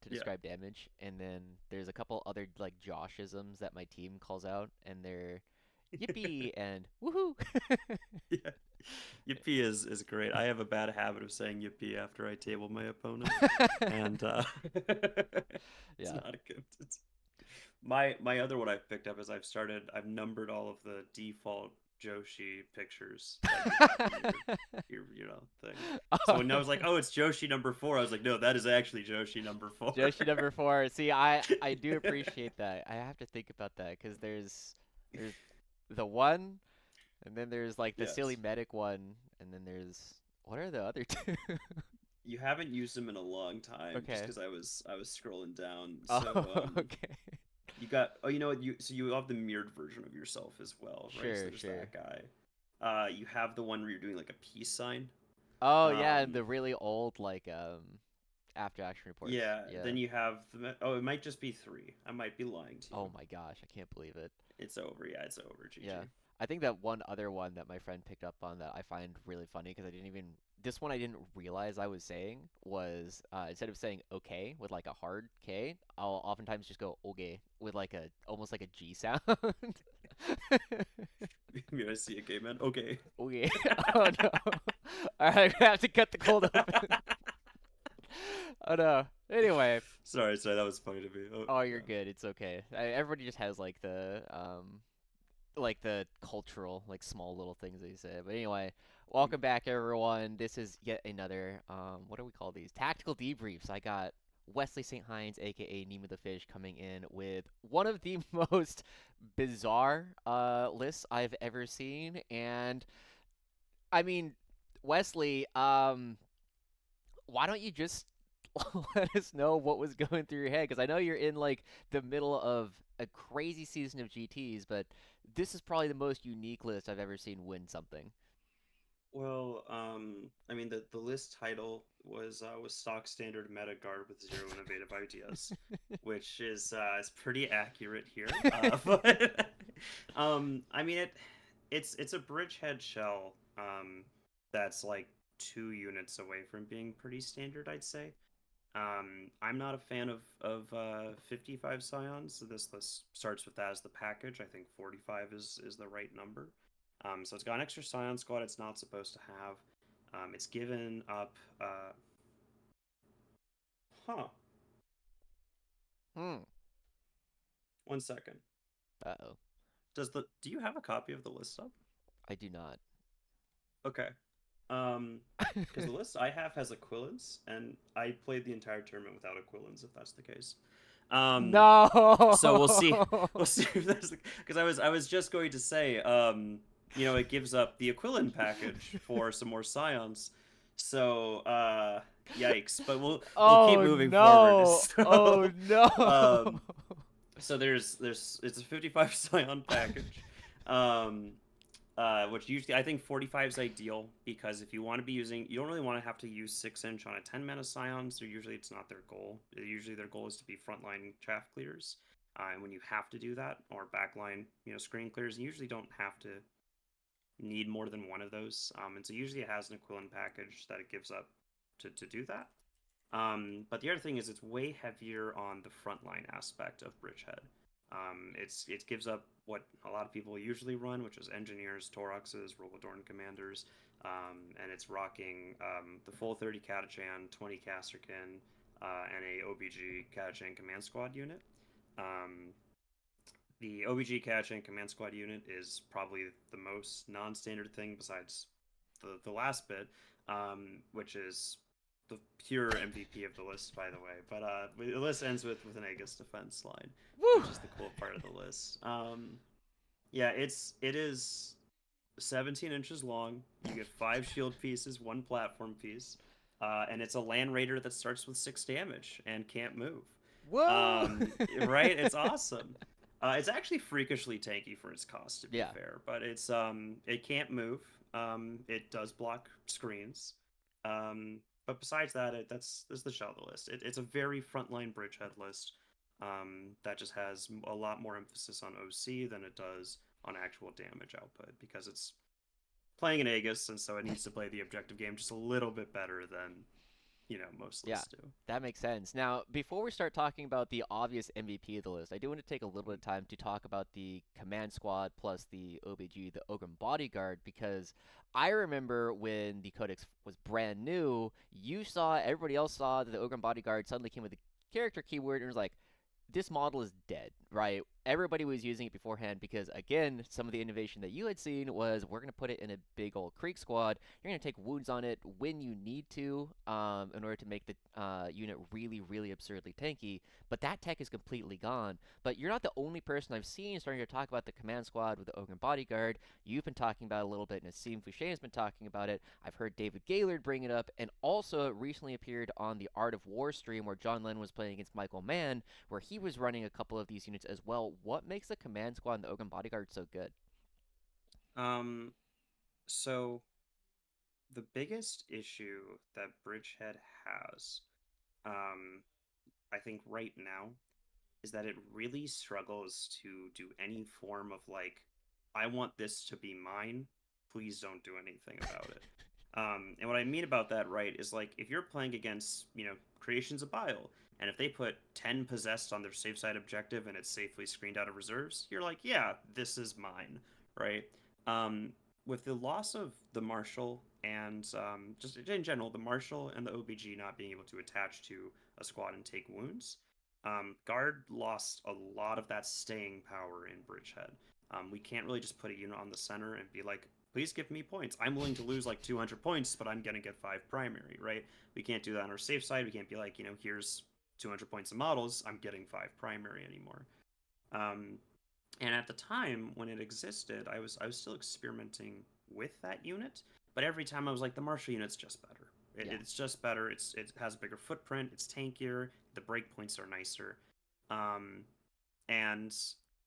to Yeah. describe damage, and then there's a couple other like Joshisms that my team calls out, and they're yippee and woohoo. Yeah. Yippee is great. I have a bad habit of saying yippee after I table my opponent, and it's Yeah. not a good. It's my other one I've picked up is I've numbered all of the default Joshi pictures that you have in your thing. So when I was like, oh, it's Joshi number four, I was like, no, that is actually Joshi number four. Joshi number four. See, I do appreciate that. I have to think about that because there's the one, and then there's like the silly Yes. medic one, and then there's what are the other two? You haven't used them in a long time just Okay. because I was scrolling down. Oh, So okay. you got, oh, you know what, you have the mirrored version of yourself as well, right? So Sure, there's sure. that guy. You have the one where you're doing like a peace sign. Oh yeah, Um the really old like after action reports. yeah, Yeah. then you have oh, it might just be three. I might be lying to Oh you. my gosh, I can't believe it. It's over. Yeah, it's over. Yeah. GG. I think that one other one that my friend picked up on that I find really funny because I didn't even this one I didn't realize I was saying was instead of saying okay with like a hard K, I'll oftentimes just go okay with like a almost like a G sound. I see a gay man. Okay. Okay. Oh no. All right, we have to cut the cold open. Oh no. Anyway, Sorry, that was funny to me. Oh oh, you're yeah. good. It's okay. Everybody just has like the cultural like small little things they say. But anyway, welcome back everyone. This is yet another what do we call these? Tactical debriefs. I got Wesley St. Hines, aka Nemo the Fish, coming in with one of the most bizarre lists I've ever seen. And I mean, Wesley, why don't you just let us know what was going through your head? Because I know you're in like the middle of a crazy season of GTs, but this is probably the most unique list I've ever seen win something. Well, I mean the list title was stock standard meta guard with zero innovative ideas, which is pretty accurate here. But I mean it's a bridgehead shell that's like 2 units away from being pretty standard, I'd say. I'm not a fan of 55 scions. So this list starts with that as the package. I think 45 is the right number. So it's got an extra scion squad it's not supposed to have. It's given up. Huh. Hmm. 1 second. Uh-oh. Do you have a copy of the list up? I do not. Okay. Because the list I have has Aquilons, and I played the entire tournament without Aquilons, if that's the case. Um, so we'll see. No. We'll see if there's because I was just going to say, it gives up the Aquilon package for some more scions. So, yikes. But we'll keep Oh moving forward. no. Oh no. Um, so there's it's a 55 scion package. Um, which usually I think 45 is ideal because if you want to be using, you don't really want to have to use 6 inch on a 10 mana scion. So usually it's not their goal. Usually their goal is to be frontline chaff clears. And when you have to do that, or backline, screen clears, you usually don't have to need more than one of those. And so usually it has an equivalent package that it gives up to do that. But the other thing is it's way heavier on the frontline aspect of Bridgehead. It gives up what a lot of people usually run, which is engineers, Toroxes, Robodorn commanders, and it's rocking the full 30 Catachan, 20 Kasrkin, and a OBG Catachan command squad unit. Um, the OBG Catachan command squad unit is probably the most non-standard thing besides the last bit, which is the pure MVP of the list, by the way. But the list ends with an Aegis Defense Line, Woo. which is the cool part of the list. Yeah, it is 17 inches long. You get 5 shield pieces, 1 platform piece, and it's a land raider that starts with 6 damage and can't move. Whoa. Right? It's awesome. It's actually freakishly tanky for its cost, to be Yeah. fair, but it can't move. It does block screens. But besides that, that's the shell of the list. It's a very frontline bridgehead list that just has a lot more emphasis on OC than it does on actual damage output because it's playing an Aegis, and so it needs to play the objective game just a little bit better most Yeah, lists do. that makes sense. Now, before we start talking about the obvious MVP of the list, I do want to take a little bit of time to talk about the command squad plus the OBG, the Ogryn Bodyguard, because I remember when the Codex was brand new, everybody else saw that the Ogryn Bodyguard suddenly came with a character keyword and was like, this model is dead, right? Everybody was using it beforehand because, again, some of the innovation that you had seen was we're going to put it in a big old Krieg squad. You're going to take wounds on it when you need to in order to make the unit really, really absurdly tanky. But that tech is completely gone. But you're not the only person I've seen starting to talk about the command squad with the Ogryn Bodyguard. You've been talking about it a little bit, and Nassim Fouché has been talking about it. I've heard David Gaylord bring it up, and also it recently appeared on the Art of War stream where John Lennon was playing against Michael Mann, where he was running a couple of these units as well. What makes the command squad and the Ogryn Bodyguard so good? Um, so the biggest issue that Bridgehead has, um, I think right now, is that it really struggles to do any form of like, I want this to be mine. Please don't do anything about it. And what I mean about that, right, is like if you're playing against, Creations of Bile, and if they put 10 possessed on their safe side objective and it's safely screened out of reserves, you're like, yeah, this is mine, right? Um, with the loss of the Marshal and just in general, the Marshal and the OBG not being able to attach to a squad and take wounds, Guard lost a lot of that staying power in Bridgehead. We can't really just put a unit on the center and be like, please give me points. I'm willing to lose like 200 points, but I'm going to get 5 primary, right? We can't do that on our safe side. We can't be like, here's 200 points of models. I'm getting 5 primary anymore. Um, and at the time when it existed, I was still experimenting with that unit, but every time I was like, the Marshal unit's just better. Yeah. It's just better. It has a bigger footprint. It's tankier. The breakpoints are nicer. Um, and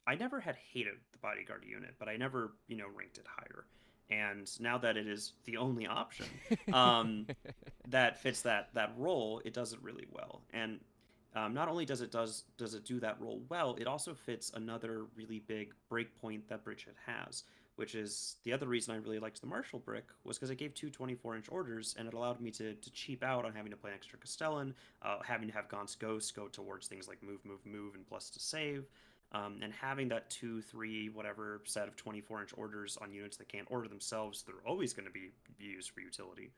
I never had hated the bodyguard unit, but I never, ranked it higher. And now that it is the only option um, that fits that role, it does it really well. And not only does it do that role well, it also fits another really big breakpoint that Bridgehead has, which is the other reason I really liked the Marshall brick was because it gave two 24-inch orders, and it allowed me to cheap out on having to play extra Castellan, having to have Gaunt's Ghost go towards things like move, move, move, and plus to save. And having that 2, 3, whatever set of 24-inch orders on units that can't order themselves, they're always going to be used for utility,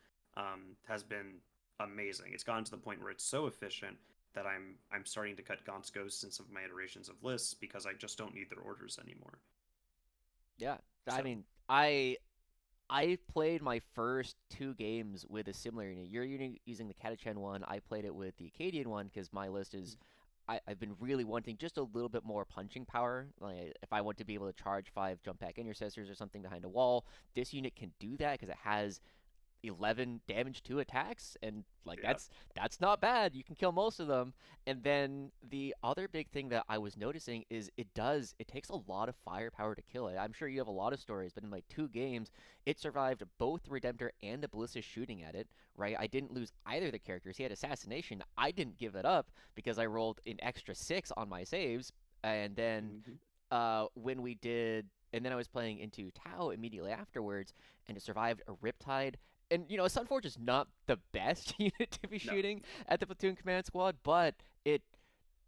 has been amazing. It's gotten to the point where it's so efficient that I'm starting to cut Gaunt's Ghosts in some of my iterations of lists because I just don't need their orders anymore. Yeah. I So, mean, I played my first 2 games with a similar unit. You're using the Catachan one. I played it with the Acadian one because my list is. I've been really wanting just a little bit more punching power. Like if I want to be able to charge 5 jump back intercessors or something behind a wall, this unit can do that because it has 11 damage to attacks, and like yeah. that's not bad. You can kill most of them. And then the other big thing that I was noticing is it takes a lot of firepower to kill it. I'm sure you have a lot of stories, but in like 2 games it survived both the Redemptor and the Ballista shooting at it, right? I didn't lose either of the characters. He had assassination. I didn't give it up because I rolled an extra 6 on my saves. And then Mm-hmm. when we did, and then I was playing into Tau immediately afterwards, and it survived a Riptide. And Sunforge is not the best unit to be No. shooting at the platoon command squad, but it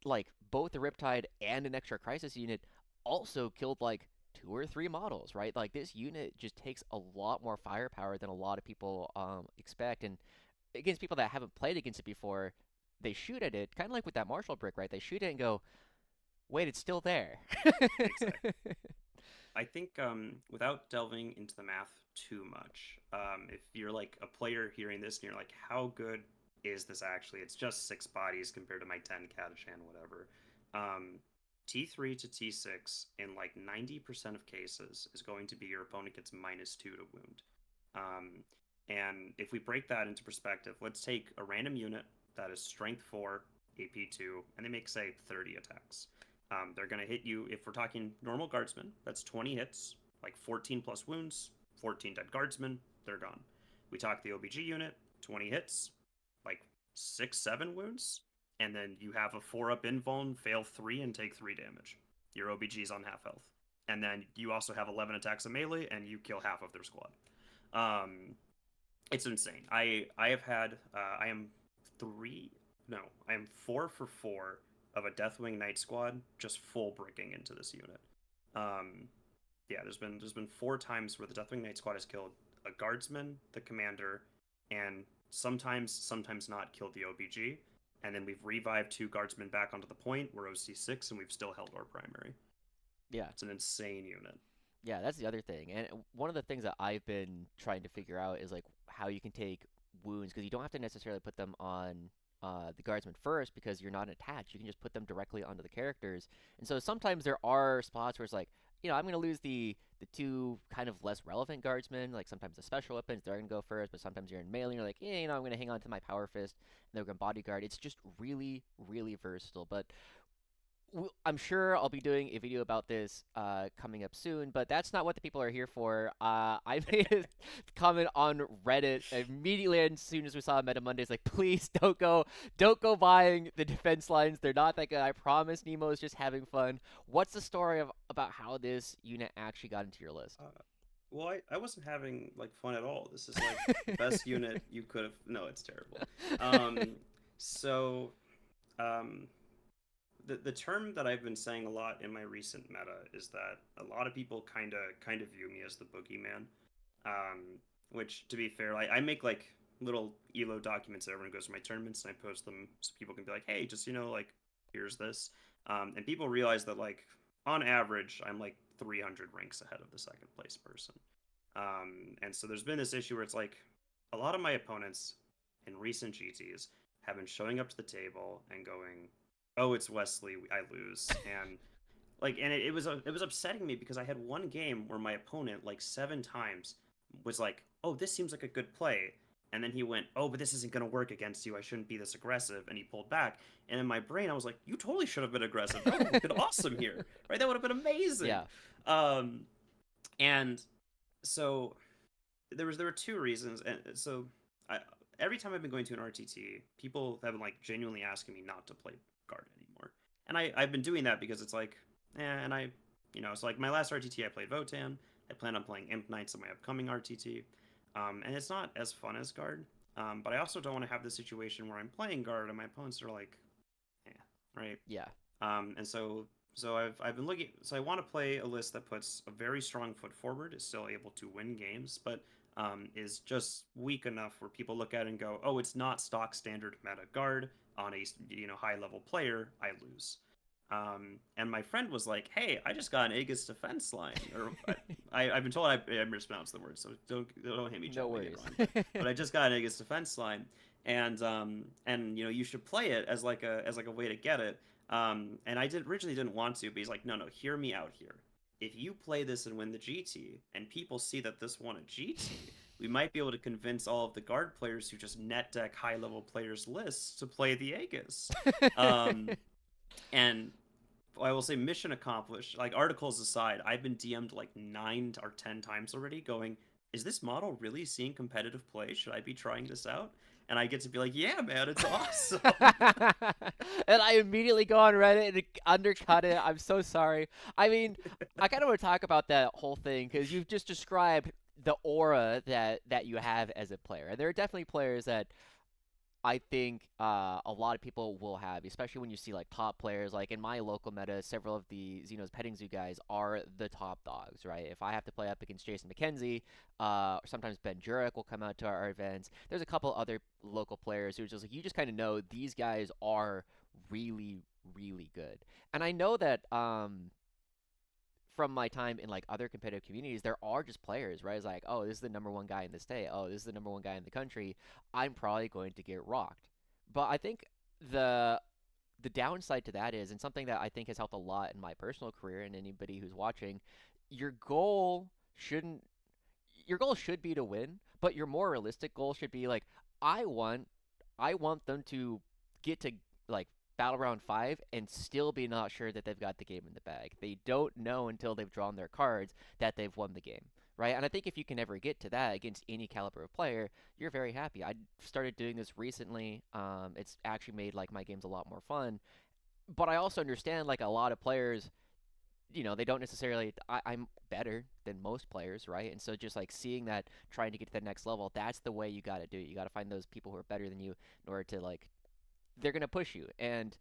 like both the Riptide and an extra crisis unit also killed like 2 or 3 models, right? Like this unit just takes a lot more firepower than a lot of people expect, and against people that haven't played against it before, they shoot at it, kind of like with that Marshall brick, right? They shoot it and go, wait, it's still there. Exactly. I think without delving into the math too much, if you're like a player hearing this and you're like, how good is this actually? It's just 6 bodies compared to my 10 Catachan, whatever. Um, T3 to T6 in like 90% of cases is going to be your opponent gets -2 to wound. Um, and if we break that into perspective, let's take a random unit that is strength 4, AP 2, and they make, say, 30 attacks. They're going to hit you, if we're talking normal guardsmen, that's 20 hits, like 14 plus wounds, 14 dead guardsmen, they're gone. We talk the OBG unit, 20 hits, like 6, 7 wounds, and then you have a 4-up invuln, fail 3, and take 3 damage. Your OBG's on half health. And then you also have 11 attacks of melee, and you kill half of their squad. It's insane. I have had I am three, no, I am 4 for 4 of a Deathwing Night Squad just full bricking into this unit. Um, yeah, there's been 4 times where the Deathwing Night Squad has killed a guardsman, the commander, and sometimes not killed the OBG. And then we've revived 2 guardsmen back onto the point. We're OC6, and we've still held our primary. Yeah. It's an insane unit. Yeah, that's the other thing. And one of the things that I've been trying to figure out is like how you can take wounds because you don't have to necessarily put them on the guardsman first because you're not attached. You can just put them directly onto the characters. And so sometimes there are spots where it's like, I'm going to lose the 2 kind of less relevant guardsmen. Like sometimes the special weapons they're going to go first, but sometimes you're in melee and you're like, yeah, I'm going to hang on to my power fist and the Ogryn Bodyguard. It's just really, really versatile. But I'm sure I'll be doing a video about this coming up soon, but that's not what the people are here for. I made a comment on Reddit immediately as soon as we saw Meta Mondays, like, please don't go buying the defense lines. They're not that good. I promise Nemo is just having fun. What's the story about how this unit actually got into your list? Well, I wasn't having like fun at all. This is like the best unit you could have. No, it's terrible. So, um, the term that I've been saying a lot in my recent meta is that a lot of people kind of view me as the boogeyman. Which to be fair, I make like little elo documents that everyone goes to my tournaments and I post them so people can be like, hey, just like here's this. And people realize that like on average I'm like 300 ranks ahead of the second place person. And so there's been this issue where it's like a lot of my opponents in recent GTs have been showing up to the table and going, "Oh, it's Wesley, I lose," and it was upsetting me because I had one game where my opponent like 7 times was like, "Oh, this seems like a good play," and then he went, "Oh, but this isn't going to work against you. I shouldn't be this aggressive," and he pulled back. And in my brain, I was like, "You totally should have been aggressive. That would have been awesome here, right? That would have been amazing." Yeah. Um, and so there were 2 reasons, and so I every time I've been going to an RTT, people have been like genuinely asking me not to play guard anymore, and I've been doing that because it's like, and so like my last RTT I played Votan. I plan on playing Imp Knights in my upcoming RTT, and it's not as fun as guard. But I also don't want to have the situation where I'm playing guard and my opponents are like, eh, right? Yeah. And so I've been looking. So I want to play a list that puts a very strong foot forward, is still able to win games, but is just weak enough where people look at it and go, "Oh, it's not stock standard meta guard on a high level player. I lose." And my friend was like, "Hey, I just got an Aegis Defense Line," or I've been told I mispronounced the word, so don't hit me No jumping it worries. wrong. But I just got an Aegis Defense Line, and you should play it as like a way to get it. And I originally didn't want to, but he's like, no, hear me out here. If you play this and win the GT, and people see that this won a GT, we might be able to convince all of the guard players who just net deck high level players lists to play the Aegis. Um, and I will say, mission accomplished. Like articles aside, I've been DM'd like 9 or 10 times already, going, "Is this model really seeing competitive play? Should I be trying this out?" And I get to be like, "Yeah, man, it's awesome." And I immediately go on Reddit and undercut it. I'm so sorry. I mean, I kind of want to talk about that whole thing because you've just described the aura that you have as a player. And there are definitely players that I think a lot of people will have, especially when you see like top players. Like in my local meta, several of the Xenos Petting Zoo guys are the top dogs, right? If I have to play up against Jason McKenzie, or sometimes Ben Jurek will come out to our events. There's a couple other local players who are just like, you just kind of know these guys are really, really good. And I know that from my time in like other competitive communities, there are just players, right? It's like, oh, this is the number one guy in the state. Oh, this is the number one guy in the country. I'm probably going to get rocked. But I think the the downside to that is, and something that I think has helped a lot in my personal career and anybody who's watching, your goal shouldn't your goal should be to win, but your more realistic goal should be like, I want I want them to get to like battle round 5 and still be not sure that they've got the game in the bag. They don't know until they've drawn their cards that they've won the game. Right? And I think if you can ever get to that against any caliber of player, you're very happy. I started doing this recently. It's actually made like my games a lot more fun. But I also understand like a lot of players they don't necessarily. I'm better than most players, right? And so just like seeing that, trying to get to the next level, that's the way you got to do it. You got to find those people who are better than you in order to like they're gonna push you. And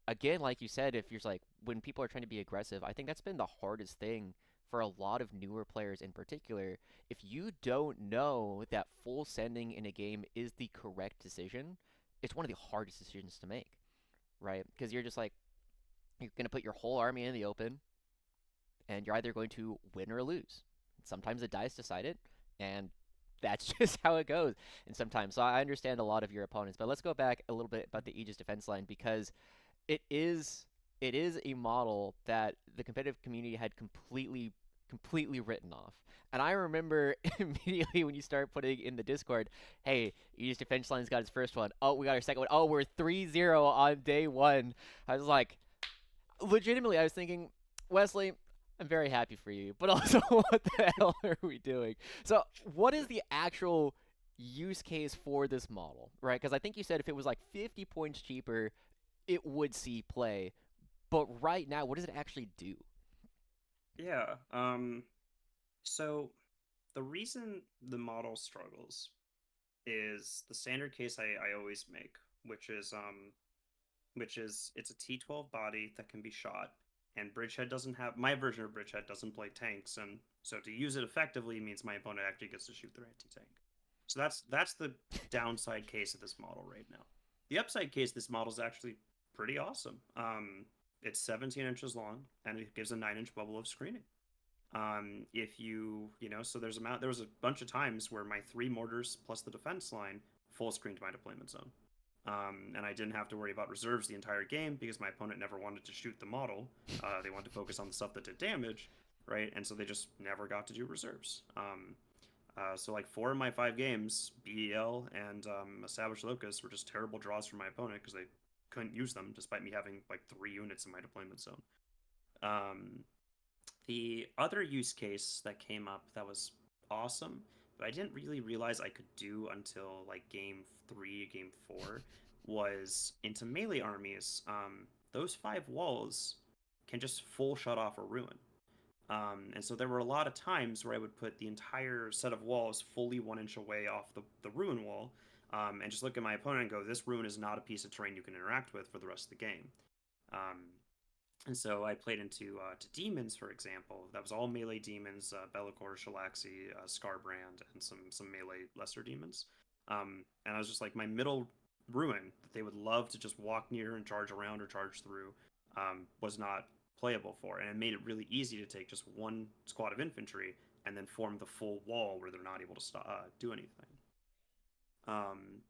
again, like you said, if you're like when people are trying to be aggressive, I think that's been the hardest thing for a lot of newer players in particular. If you don't know that full sending in a game is the correct decision, it's one of the hardest decisions to make, right? Because you're just like you're gonna put your whole army in the open, and you're either going to win or lose. Sometimes the dice decide it, and that's just how it goes. And sometimes, so I understand a lot of your opponents, but let's go back a little bit about the Aegis Defense Line because it is it is a model that the competitive community had completely written off. And I remember immediately when you start putting in the Discord, hey, Aegis Defense Line's got its first one. Oh, we got our second one. Oh, we're 3-0 on day one. I was like, legitimately, I was thinking, Wesley, I'm very happy for you, but also, what the hell are we doing? So, what is the actual use case for this model, right? Because I think you said if it was like 50 points cheaper, it would see play. But right now, what does it actually do? Yeah. So the reason the model struggles is the standard case I always make, which is it's a T12 body that can be shot, and Bridgehead doesn't have my version of Bridgehead doesn't play tanks, and so to use it effectively means my opponent actually gets to shoot their anti-tank. So that's the downside case of this model right now. The upside case of this model is actually pretty awesome. It's 17 inches long and it gives a 9-inch bubble of screening. If so there was a bunch of times where my 3 mortars plus the defense line full screened my deployment zone. And I didn't have to worry about reserves the entire game because my opponent never wanted to shoot the model. They wanted to focus on the stuff that did damage, right? And so they just never got to do reserves. So like 4 of my 5 games, BEL and Established Locust were just terrible draws for my opponent because they couldn't use them despite me having like 3 units in my deployment zone. The other use case that came up that was awesome, but I didn't really realize I could do until like game 3, game 4, was into melee armies. Those 5 walls can just full shut off a ruin. And so there were a lot of times where I would put the entire set of walls fully 1 inch away off the ruin wall, and just look at my opponent and go, this ruin is not a piece of terrain you can interact with for the rest of the game. And so I played into to demons, for example. That was all melee demons: Bellicor, Shalaxi, Scarbrand, and some melee lesser demons. And I was just like, my middle ruin that they would love to just walk near and charge around or charge through was not playable for, and it made it really easy to take just 1 squad of infantry and then form the full wall where they're not able to do anything.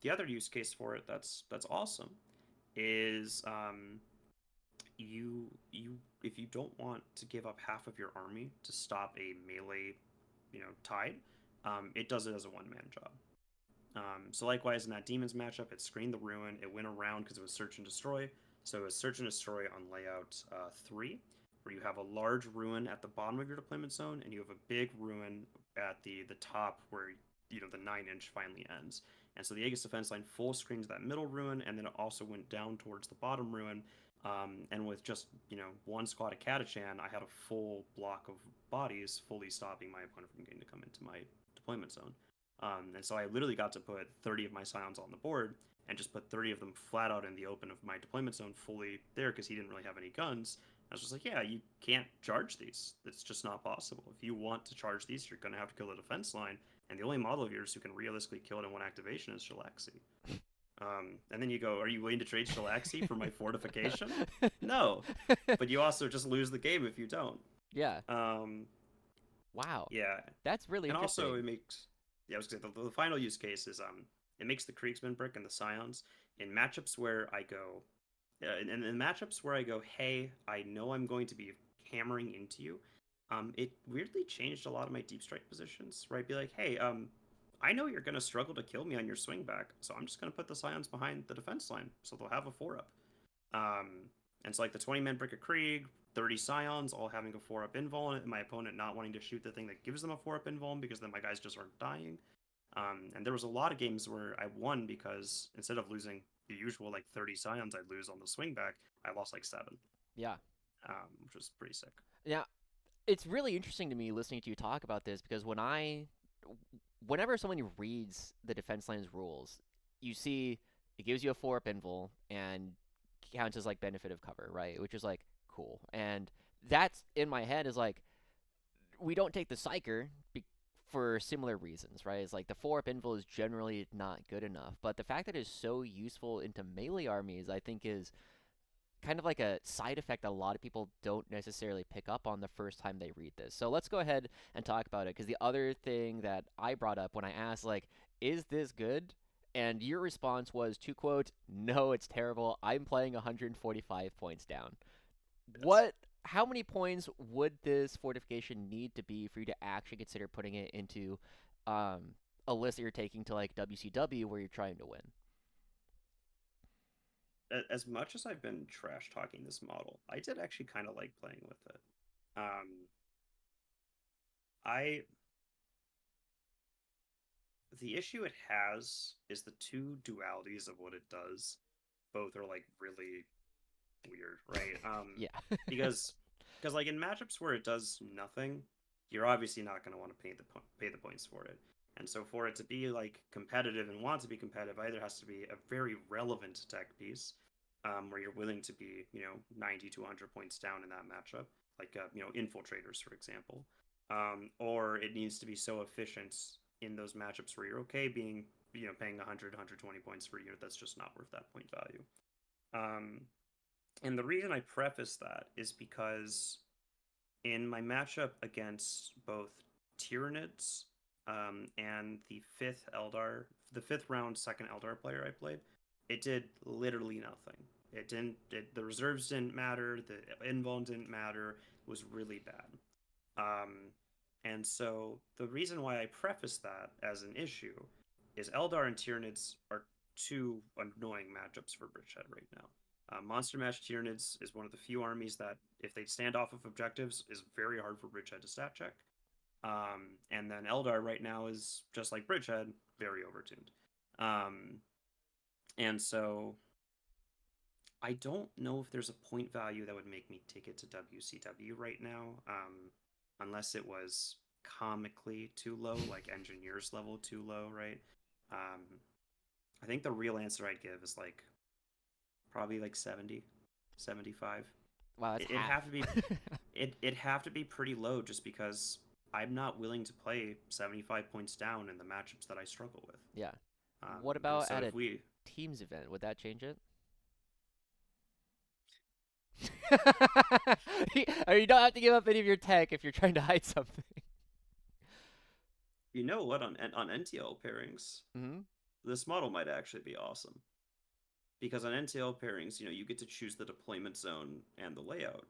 The other use case for it that's awesome is you if you don't want to give up half of your army to stop a melee tide, it does it as a 1-man job. So likewise in that demons matchup, it screened the ruin, it went around because it was search and destroy. So it was search and destroy on layout 3, where you have a large ruin at the bottom of your deployment zone and you have a big ruin at the top where the 9-inch finally ends. And so the Aegis Defense Line full screens that middle ruin, and then it also went down towards the bottom ruin. And with just 1 squad of Catachan, I had a full block of bodies fully stopping my opponent from getting to come into my deployment zone. And so I literally got to put 30 of my Scions on the board and just put 30 of them flat out in the open of my deployment zone fully there because he didn't really have any guns. I was just like, yeah, you can't charge these. It's just not possible. If you want to charge these, you're going to have to kill the defense line. And the only model of yours who can realistically kill it in 1 activation is Shalaxi. And then you go, are you willing to trade Shalaxi for my fortification? No. But you also just lose the game if you don't. Yeah. Wow. Yeah. That's really and interesting. Also it makes I was gonna say the final use case is it makes the Kriegsman brick and the Scions in matchups where I go in matchups where I go, hey, I know I'm going to be hammering into you. It weirdly changed a lot of my deep strike positions, right? Be like, hey, I know you're gonna struggle to kill me on your swing back, so I'm just gonna put the Scions behind the defense line, so they'll have a 4-up. And so like the 20-man brick of Krieg, 30 Scions, all having a 4-up invul, and my opponent not wanting to shoot the thing that gives them a 4-up invul because then my guys just aren't dying. And there was a lot of games where I won because instead of losing the usual like 30 Scions I'd lose on the swing back, I lost like 7. Yeah. which was pretty sick. Yeah, it's really interesting to me listening to you talk about this because whenever someone reads the defense line's rules, you see it gives you a 4-up invul and counts as like benefit of cover, right? Which is like cool. And that's in my head is like we don't take the psyker for similar reasons, right? It's like the 4-up invul is generally not good enough, but the fact that it's so useful into melee armies, I think, is kind of like a side effect that a lot of people don't necessarily pick up on the first time they read this. So let's go ahead and talk about it because the other thing that I brought up when I asked, like, is this good? And your response was, to quote, no, it's terrible. I'm playing 145 points down. Yes. How many points would this fortification need to be for you to actually consider putting it into a list that you're taking to like WCW where you're trying to win? As much as I've been trash talking this model, I did actually kind of like playing with it. I the issue it has is the two dualities of what it does. Both are like really weird, right? Yeah. Because like in matchups where it does nothing, you're obviously not going to want to pay the points for it. And so for it to be like competitive and want to be competitive, either has to be a very relevant tech piece, where you're willing to be 90 to 100 points down in that matchup, like infiltrators for example, or it needs to be so efficient in those matchups where you're okay being paying 100 120 points for a unit that's just not worth that point value. Um, and the reason I preface that is because in my matchup against both Tyranids and the fifth round second Eldar player I played, it did literally nothing. It didn't. The reserves didn't matter. The invuln didn't matter. It was really bad. And so the reason why I preface that as an issue is Eldar and Tyranids are two annoying matchups for Bridgehead right now. Monster Mash Tyranids is one of the few armies that, if they stand off of objectives, is very hard for Bridgehead to stat check. And then Eldar right now is just like Bridgehead, very overtuned. And so I don't know if there's a point value that would make me take it to WCW right now, unless it was comically too low, like Engineers level too low, right? I think the real answer I'd give is like probably like 70, 75. Wow, that's It'd half. have to be it'd have to be pretty low just because I'm not willing to play 75 points down in the matchups that I struggle with. Yeah. What And about so at if a we teams event? Would that change it? Or you don't have to give up any of your tech if you're trying to hide something. you know what on NTL pairings, Hmm. this model might actually be awesome. Because on NTL pairings, you get to choose the deployment zone and the layout.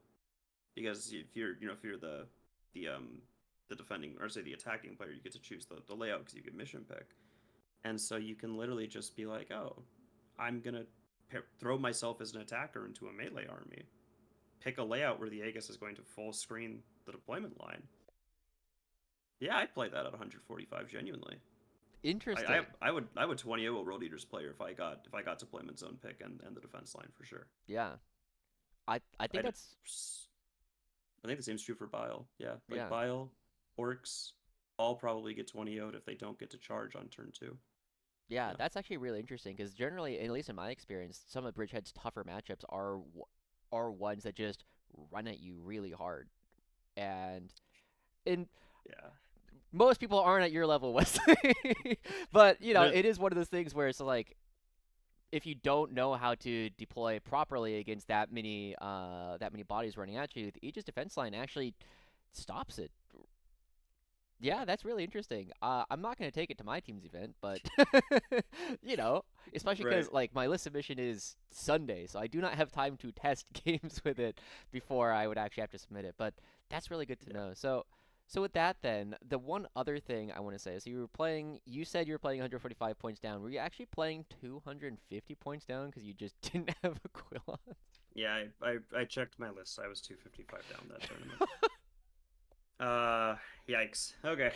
Because if you're the defending, or say the attacking player, you get to choose the layout because you get mission pick. And so you can literally just be like, oh, I'm gonna throw myself as an attacker into a melee army, pick a layout where the Aegis is going to full screen the deployment line. Yeah, I'd play that at 145 genuinely. I Interesting. I would I would 20-0 World Eaters player if I got deployment zone pick and the defense line for sure. Yeah. I think I'd that's I think the same's true for Bile. Yeah, like yeah. Bile, Orcs, all probably get 20-0'd if they don't get to charge on turn 2. Yeah, Yeah. that's actually really interesting because generally, at least in my experience, some of Bridgehead's tougher matchups are ones that just run at you really hard. And in Yeah. most people aren't at your level, Wesley. But, There, it is one of those things where it's like if you don't know how to deploy properly against that many bodies running at you, the Aegis Defense Line actually stops it. yeah. Yeah, that's really interesting. I'm not gonna take it to my team's event, but you know, especially Right. because like my list submission is Sunday, so I do not have time to test games with it before I would actually have to submit it. But that's really good to Yeah. know. So with that, then the one other thing I want to say, so you said you were playing 145 points down. Were you actually playing 250 points down because you just didn't have Aquilons? Yeah, I checked my list. I was 255 down that tournament. Yikes. Okay.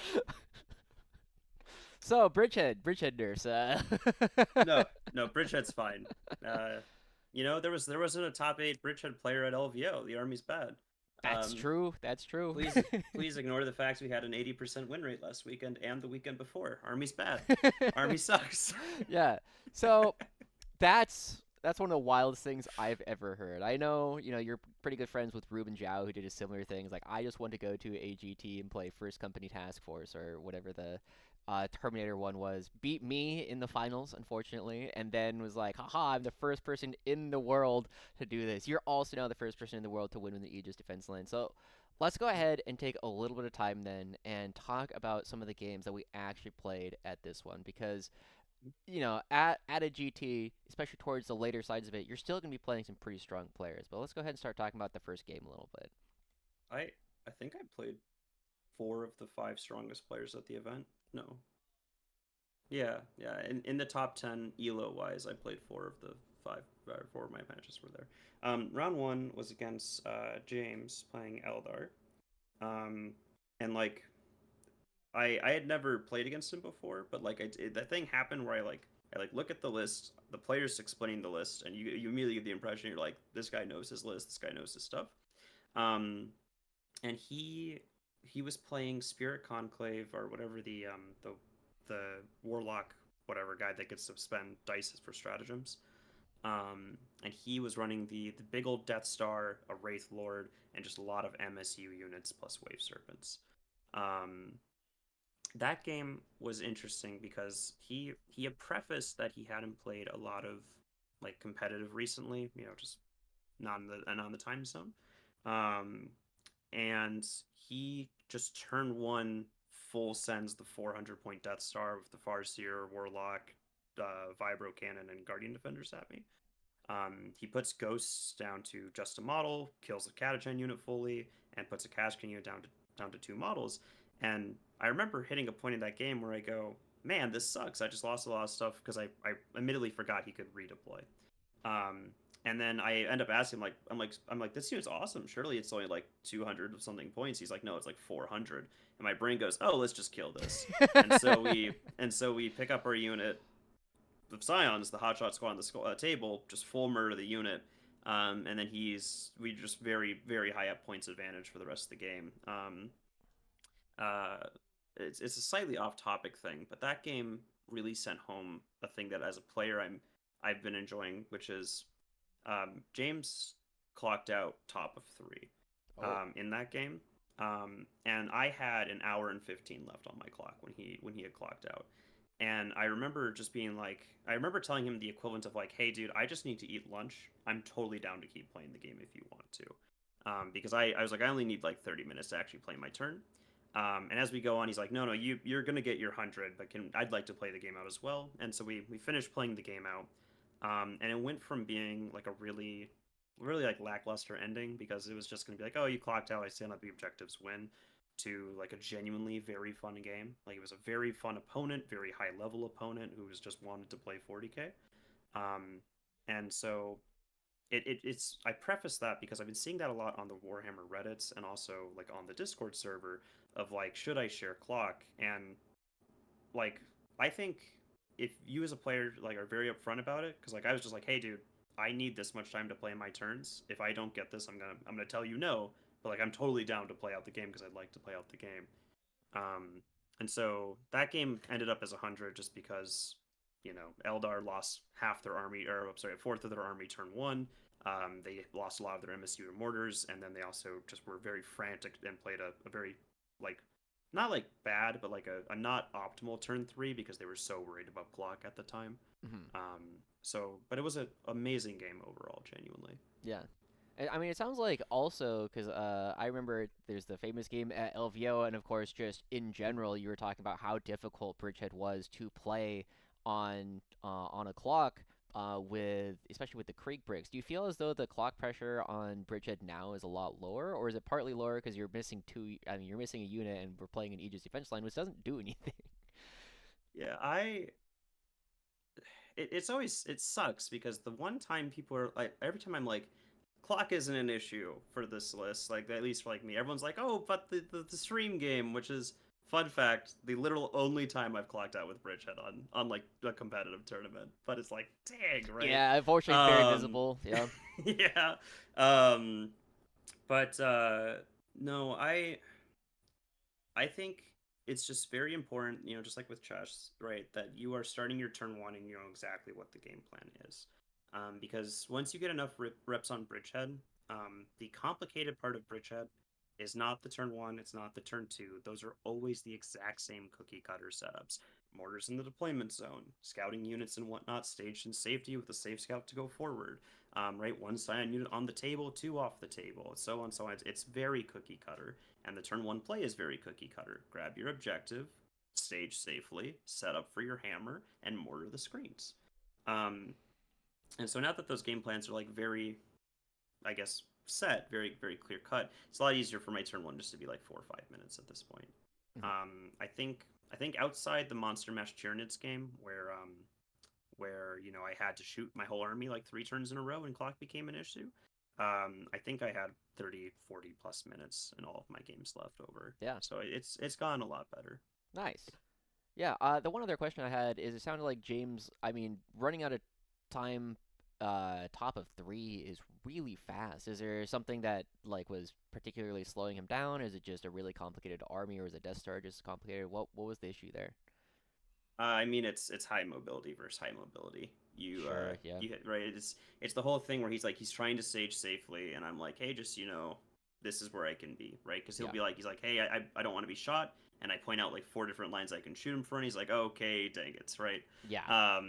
So Bridgehead nerfs. No, no, Bridgehead's fine. Uh, There wasn't a top 8 bridgehead player at LVO. The army's bad. That's Um, true. That's true. please ignore the fact we had an 80% win rate last weekend and the weekend before. Army's bad. Army sucks. Yeah. So that's one of the wildest things I've ever heard. I know, you're pretty good friends with Ruben Zhao, who did a similar things. Like, I just want to go to AGT and play First Company Task Force or whatever the Terminator one was. Beat me in the finals, unfortunately, and then was like, haha, I'm the first person in the world to do this. You're also now the first person in the world to win the Aegis Defense Line. So let's go ahead and take a little bit of time then and talk about some of the games that we actually played at this one because at a GT, especially towards the later sides of it, you're still going to be playing some pretty strong players. But let's go ahead and start talking about the first game a little bit. I I think I played 4 of the 5 strongest players at the event. No. Yeah, yeah. In the top 10 elo wise, I played 4 of the 5 or 4 of my matches were there. Round 1 was against James playing Eldar. And like I had never played against him before, but like that thing happened where I look at the list, the players explaining the list, and you immediately get the impression you're like, this guy knows his list, this guy knows his stuff. And he was playing Spirit Conclave or whatever the warlock whatever guy that gets to spend dice for stratagems. And he was running the big old Death Star, a Wraith Lord, and just a lot of MSU units plus Wave Serpents. Um, that game was interesting because he had prefaced that he hadn't played a lot of like competitive recently, just not on the time zone. Um, and he just turn 1 full sends the 400-point Death Star with the Farseer, Warlock, Vibro Cannon, and Guardian Defenders at me. He puts Ghosts down to just a model, kills the Catachan unit fully, and puts a Kasrkin unit down to 2 models. And I remember hitting a point in that game where I go, man, this sucks. I just lost a lot of stuff because I admittedly forgot he could redeploy. Um, and then I end up asking him, I'm like, this unit's awesome. Surely it's only like 200 something points. He's like, no, it's like 400. And my brain goes, oh, let's just kill this. And so we pick up our unit of Scions, the hotshot squad on the table, just full murder the unit. And then we just very, very high up points advantage for the rest of the game. Uh, it's a slightly off topic thing, but that game really sent home a thing that as a player I've been enjoying, which is James clocked out top of 3 in that game. And I had an hour and 15 left on my clock when he had clocked out. And I remember just being like, I remember telling him the equivalent of like, hey, dude, I just need to eat lunch. I'm totally down to keep playing the game if you want to. Because I was like, I only need like 30 minutes to actually play my turn. And as we go on, he's like, no, you're going to get your 100, but I'd like to play the game out as well. And so we finished playing the game out. And it went from being like a really, really like lackluster ending because it was just going to be like, oh, you clocked out, I stand up the objectives, win, to like a genuinely very fun game. Like it was a very fun opponent, very high level opponent who was just wanted to play 40k. And so it's I preface that because I've been seeing that a lot on the Warhammer Reddits and also like on the Discord server of like, should I share clock? And like I think if you as a player like are very upfront about it, because like I was just like, hey dude, I need this much time to play my turns. If I don't get this, I'm gonna tell you no. But like I'm totally down to play out the game because I'd like to play out the game. And so that game ended up as 100 just because Eldar lost half their army, or I'm sorry, a fourth of their army turn 1. They lost a lot of their MSU and mortars, and then they also just were very frantic and played a very like not like bad, but like a not optimal turn 3 because they were so worried about clock at the time. Mm-hmm. But it was an amazing game overall, genuinely. Yeah. I mean, it sounds like also because I remember there's the famous game at LVO, and of course, just in general, you were talking about how difficult Bridgehead was to play on a clock, with especially with the Krieg bricks. Do you feel as though the clock pressure on Bridgehead now is a lot lower, or is it partly lower because you're missing two? I mean, you're missing a unit, and we're playing an Aegis Defense Line, which doesn't do anything. Yeah, it sucks because the one time people are like, every time I'm like, clock isn't an issue for this list, like at least for like me, everyone's like, oh, but the stream game, which is Fun fact: the literal only time I've clocked out with Bridgehead on like a competitive tournament, but it's like, dang, right? Yeah, unfortunately, it's very Um, visible. Yeah. yeah. Um, but no, I think it's just very important, just like with chess, right, that you are starting your turn one and you know exactly what the game plan is. Because once you get enough reps on Bridgehead, the complicated part of Bridgehead is not the turn one, it's not the turn two. Those are always the exact same cookie cutter setups. Mortars in the deployment zone, scouting units and whatnot staged in safety with a safe scout to go forward. Right, one scion unit on the table, two off the table, so on, so on. It's very cookie cutter. And the turn one play is very cookie cutter. Grab your objective, stage safely, set up for your hammer, and mortar the screens. Um, and so now that those game plans are like very, I guess, set, very, very clear cut, it's a lot easier for my turn one just to be like 4 or 5 minutes at this point. Mhm. I think outside the Monster Mash Tyranids game where I had to shoot my whole army like 3 turns in a row and clock became an issue. I think I had 30, 40 plus minutes in all of my games left over. Yeah. So it's gone a lot better. Nice. Yeah. The one other question I had is, it sounded like James. I mean, running out of time, top of three is really fast. Is there something that like was particularly slowing him down? Is it just a really complicated army, or is it Death Star just complicated? What was the issue there? I mean, it's high mobility versus high mobility. Sure. Yeah. Right. It's the whole thing where he's trying to stage safely, and I'm like, hey, just this is where I can be, right? Because Yeah. he's like, hey, I don't want to be shot, and I point out like 4 different lines I can shoot him for, and he's like, okay, dang it, right? Yeah.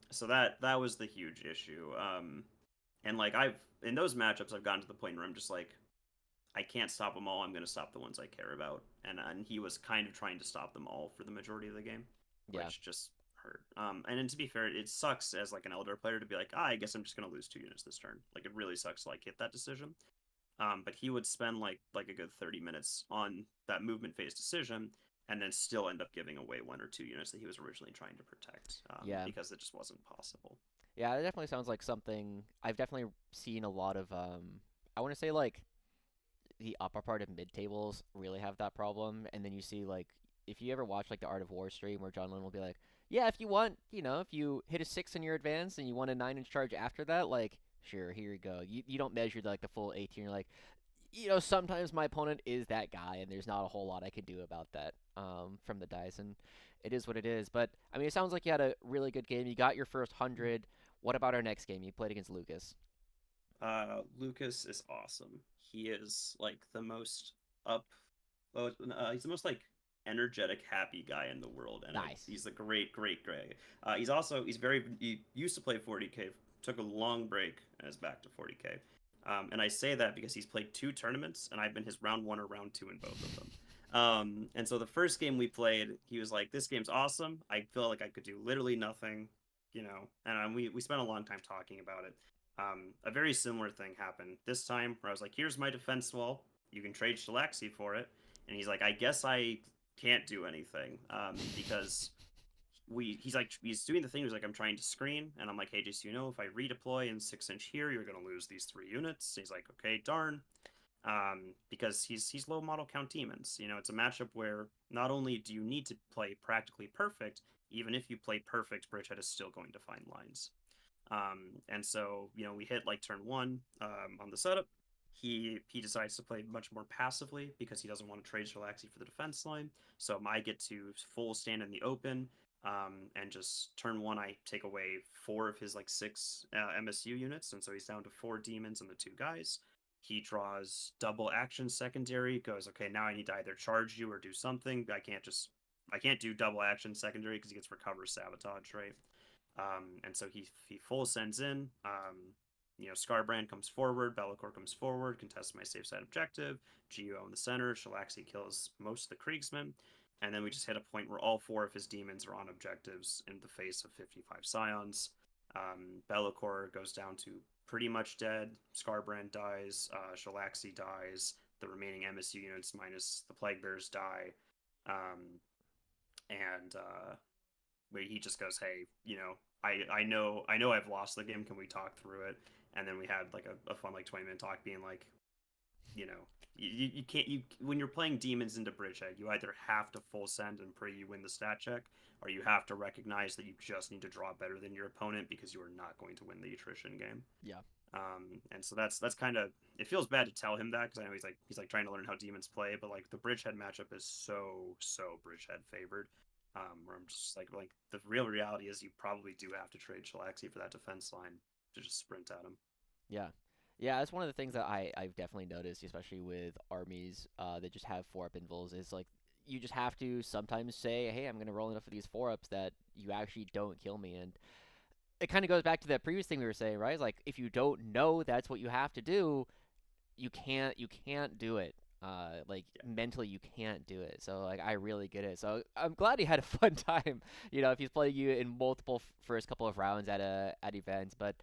So that was the huge issue. And like I've in those matchups, I've gotten to the point where I'm just like, I can't stop them all. I'm going to stop the ones I care about, and he was kind of trying to stop them all for the majority of the game, Yeah. which just hurt. And then to be fair, it sucks as like an elder player to be like, I guess I'm just going to lose 2 units this turn. Like it really sucks to like hit that decision. But he would spend like a good 30 minutes on that movement phase decision, and then still end up giving away 1 or 2 units that he was originally trying to protect, Yeah. because it just wasn't possible. Yeah. It definitely sounds like something I've definitely seen a lot of. I want to say like the upper part of mid tables really have that problem, and then you see like, if you ever watch like the Art of War stream where John Lynn will be like, yeah, if you want, if you hit a 6 in your advance and you want a 9-inch charge after that, like, sure, here you go. You don't measure like the full 18. You're like, sometimes my opponent is that guy, and there's not a whole lot I can do about that, from the dice, and it is what it is. But I mean, it sounds like you had a really good game. You got your first 100. What about our next game? You played against Lucas. Lucas is awesome. He is like the most up. He's the most like energetic, happy guy in the world, and Nice. he's a great, great guy. He used to play 40k, took a long break, and is back to 40k. And I say that because he's played 2 tournaments, and I've been his round one or round two in both of them. And so the first game we played, he was like, "This game's awesome. I feel like I could do literally nothing, And we spent a long time talking about it. A very similar thing happened this time where I was like, here's my defense wall. You can trade Shalaxi for it. And he's like, I guess I can't do anything, because he's doing the thing. He's like, I'm trying to screen. And I'm like, hey, just if I redeploy in 6-inch here, you're going to lose these 3 units. And he's like, okay, darn. Because he's low model count demons. It's a matchup where not only do you need to play practically perfect, even if you play perfect, Bridgehead is still going to find lines. And so, we hit like turn one, on the setup. He decides to play much more passively because he doesn't want to trade Shalaxi for the defense line. So I get to full stand in the open, and just turn one, I take away 4 of his 6 MSU units, and so he's down to 4 demons and the 2 guys. He draws double action secondary. Goes, okay, now I need to either charge you or do something. I can't do double action secondary because he gets recover sabotage, right? And so he full sends in. Scarbrand comes forward, Be'lakor comes forward, contests my safe side objective. Geo in the center, Shalaxi kills most of the Kriegsmen, and then we just hit a point where all 4 of his demons are on objectives in the face of 55 Scions. Be'lakor goes down to pretty much dead. Scarbrand dies. Shalaxi dies. The remaining MSU units minus the Plague Bears die. And where he just goes, "Hey, I know I've lost the game. Can we talk through it?" And then we had like a fun like 20-minute talk, being like, you know, you can't you when you're playing demons into Bridgehead, you either have to full send and pray you win the stat check, or you have to recognize that you just need to draw better than your opponent because you are not going to win the attrition game. Yeah. And so that's kind of, it feels bad to tell him that because I know he's like trying to learn how demons play, but like the Bridgehead matchup is so Bridgehead favored. Where I'm just like the real reality is you probably do have to trade Chilaxi for that defense line to just sprint at him. Yeah. Yeah, that's one of the things that I've definitely noticed, especially with armies that just have 4-up invulns, is like you just have to sometimes say, hey, I'm going to roll enough of these 4-ups that you actually don't kill me. And it kind of goes back to that previous thing we were saying, right? It's like if you don't know that's what you have to do, you can't do it. Like Yeah. mentally you can't do it. So like I really get it. So I'm glad he had a fun time. If he's playing you in multiple first couple of rounds at events, but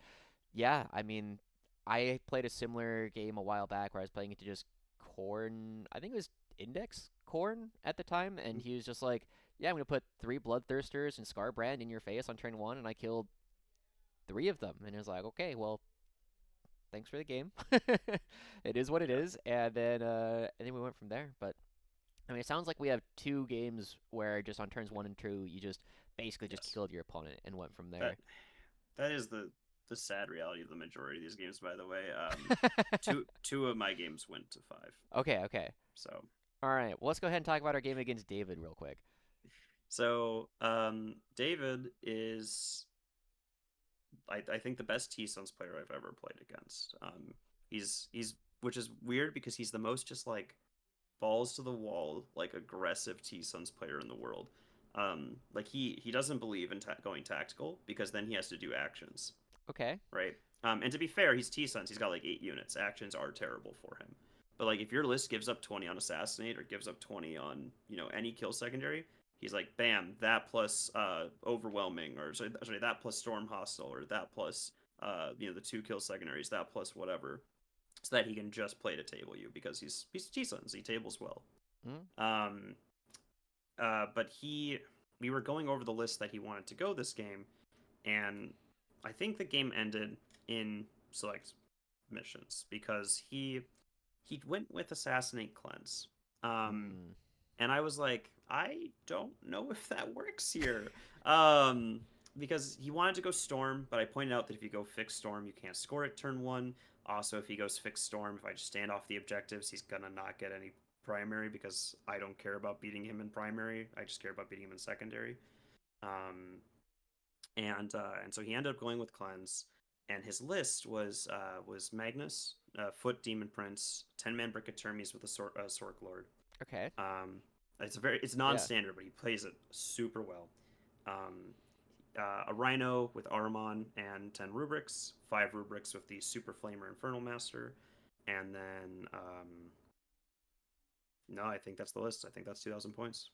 yeah, I mean, I played a similar game a while back where I was playing into just corn. I think it was Index corn at the time, and he was just like, "Yeah, I'm gonna put 3 Bloodthirsters and Scarbrand in your face on turn 1," and I killed 3 of them. And it was like, "Okay, well, thanks for the game. It is what it Yeah. is." And then we went from there. But I mean, it sounds like we have 2 games where just on turns 1 and 2, you just basically just Yes. killed your opponent and went from That there. that is the sad reality of the majority of these games, by the way. Two of my games went to 5. Okay, okay. So All right, well, let's go ahead and talk about our game against David real quick. David is, I think, the best T Sons player I've ever played against. He's which is weird because he's the most just like balls to the wall, like aggressive T Sons player in the world. Like he doesn't believe in going tactical because then he has to do actions, Okay. right? And to be fair, he's T Sons. He's got like 8 units. Actions are terrible for him. But like if your list gives up 20 on assassinate or gives up 20 on any kill secondary, he's like bam, that plus overwhelming, or sorry, that plus storm hostile, or that plus the 2 kill secondaries, that plus whatever, so that he can just play to table you because he's T Sons. He tables well. Mm, Um, but we were going over the list that he wanted to go this game, and I think the game ended in select missions because he went with assassinate cleanse. Um, mm. and I was like, I don't know if that works here. Um, because he wanted to go Storm, but I pointed out that if you go Fix Storm, you can't score it turn 1. Also, if he goes Fix Storm, if I just stand off the objectives, he's gonna not get any primary because I don't care about beating him in primary. I just care about beating him in secondary. Um, and so he ended up going with Cleanse, and his list was Magnus, Foot Demon Prince, 10-man Bricatermes with a Sork Lord. Okay. Um, it's Yeah. non-standard, but he plays it super well. Um, a Rhino with Armon and 10 rubrics, 5 rubrics with the Super Flamer Infernal Master, and then no, I think that's the list. I think that's 2,000 points.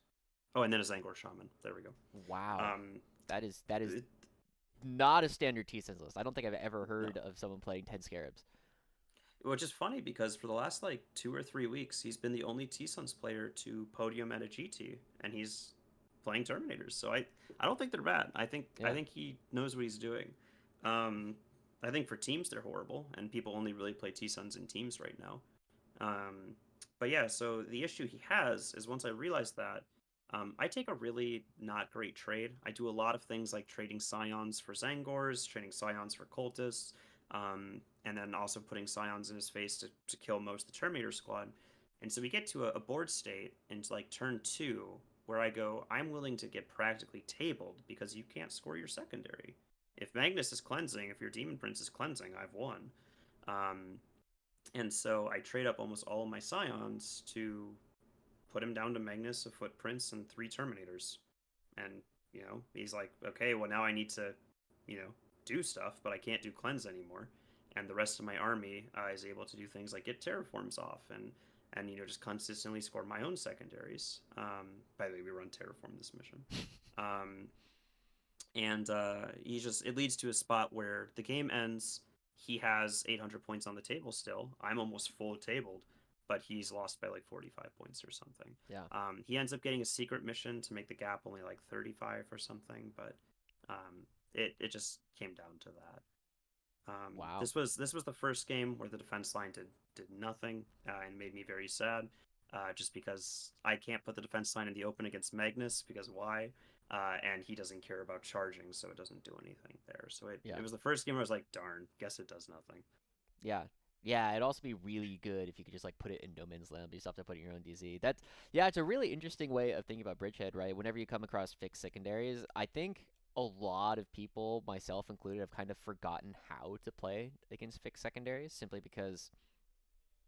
Oh, and then a Zangor Shaman. There we go. Wow. Um, That is not a standard T-Sens list. I don't think I've ever no, heard of someone playing 10 Scarabs. which is funny because for the last like 2 or 3 weeks, he's been the only T Suns player to podium at a GT, and he's playing Terminators. So I don't think they're bad. I Yeah. think he knows what he's doing. Um, I think for teams they're horrible, and people only really play T Suns in teams right now. Um, but yeah, so the issue he has is once I realized that, I take a really not great trade. I do a lot of things like trading Scions for Zangors, trading Scions for Cultists, and then also putting Scions in his face to kill most of the Terminator squad. And so we get to a board state into like turn 2 where I go, I'm willing to get practically tabled because you can't score your secondary. If Magnus is cleansing, if your Demon Prince is cleansing, I've won. Um, and so I trade up almost all of my Scions to put him down to Magnus, a Footprints, and 3 Terminators. And, he's like, okay, well, now I need to, do stuff, but I can't do Cleanse anymore. And the rest of my army is able to do things like get Terraforms off and just consistently score my own secondaries. By the way, we run Terraform this mission. Um, and it leads to a spot where the game ends. He has 800 points on the table still. I'm almost full tabled, but he's lost by like 45 points or something. Yeah. He ends up getting a secret mission to make the gap only like 35 or something, but it just came down to that. Wow. This was the first game where the defense line did nothing, and made me very sad. Just because I can't put the defense line in the open against Magnus, because why? And he doesn't care about charging, so it doesn't do anything there. So Yeah. it was the first game where I was like, darn, guess it does nothing. Yeah. Yeah, it'd also be really good if you could just like put it in no man's land, but you still have to put it in your own DZ. That's yeah, it's a really interesting way of thinking about Bridgehead, right? Whenever you come across fixed secondaries, I think a lot of people, myself included, have kind of forgotten how to play against fixed secondaries simply because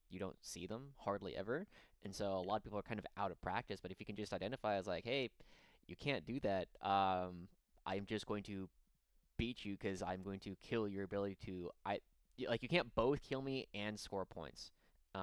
you don't see them hardly ever. And so a lot of people are kind of out of practice, but if you can just identify as like, hey, you can't do that. I'm just going to beat you because I'm going to kill your ability to like you can't both kill me and score points. Yeah,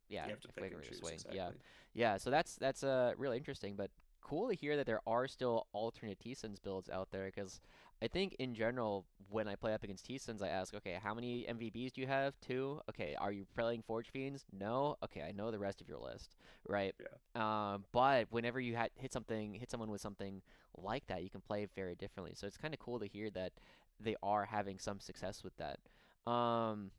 Yeah, you have to if I pick and were to choose swing. Yeah, exactly. yeah. So that's really interesting, but cool to hear that there are still alternate T-Sons builds out there because I think in general when I play up against T-Sons, I ask, okay, how many MVBs do you have? Two. Okay, are you playing Forge Fiends? No. Okay, I know the rest of your list, right? Yeah. But whenever you hit someone with something like that, you can play very differently. So it's kind of cool to hear that they are having some success with that. Um,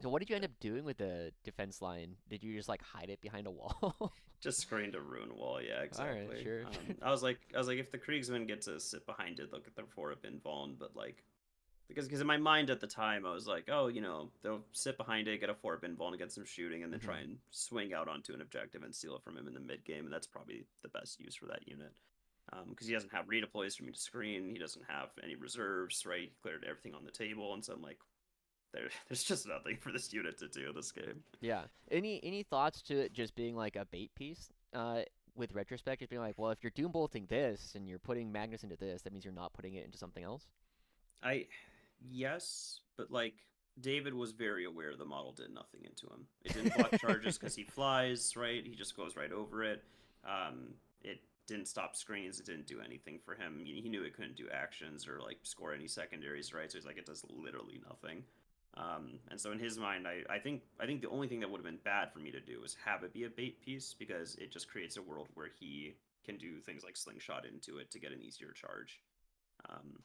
so what did you end up doing with the defense line? Did you just like hide it behind a wall? Just screened a rune wall, yeah, All right, exactly. sure. I was like, if the Kriegsmen get to sit behind it, they'll get their 4-up invuln, but like, because in my mind at the time, I was like, oh, they'll sit behind it, get a 4-up invuln, and get some shooting, and then try Hmm. and swing out onto an objective and steal it from him in the mid game, and that's probably the best use for that unit. Because he doesn't have redeploys for me to screen, he doesn't have any reserves, right? He cleared everything on the table, and so I'm like, there's just nothing for this unit to do this game. Yeah. Any thoughts to it just being like a bait piece? With retrospect, just being like, well, if you're doom bolting this and you're putting Magnus into this, that means you're not putting it into something else. I Yes, but like David was very aware the model did nothing into him. It didn't block charges because he flies, right? He just goes right over it. It didn't stop screens. It didn't do anything for him. He knew it couldn't do actions or like score any secondaries, right? So he's like, it does literally nothing. And so in his mind, I think the only thing that would have been bad for me to do is have it be a bait piece because it just creates a world where he can do things like slingshot into it to get an easier charge. Um,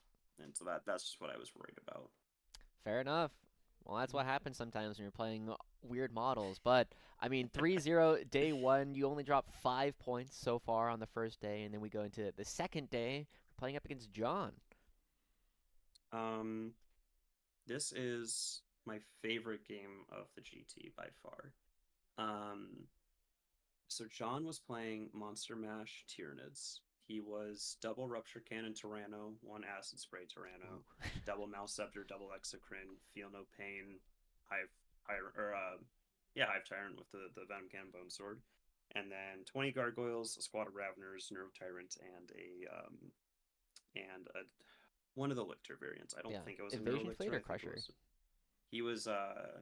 and so that's just what I was worried about. Fair enough. Well, that's what happens sometimes when you're playing weird models. But I mean, 3-0 day one, you only drop 5 points so far on the first day, and then we go into the second day, we're playing up against John. Um, this is my favorite game of the GT by far. Um, so John was playing Monster Mash Tyranids. He was double Rupture Cannon Tyranno, one Acid Spray Tyranno, Ooh. double Mouse Scepter, double Exocrine, Feel No Pain, Hive, Hive or yeah, Hive Tyrant with the Venom Cannon Bone Sword, and then 20 Gargoyles, a squad of Raveners, Nerve Tyrant, and one of the Lictor variants. I don't Yeah, think it was a Invasion Fleet Neurolictor. or I think it Crusher? was he was uh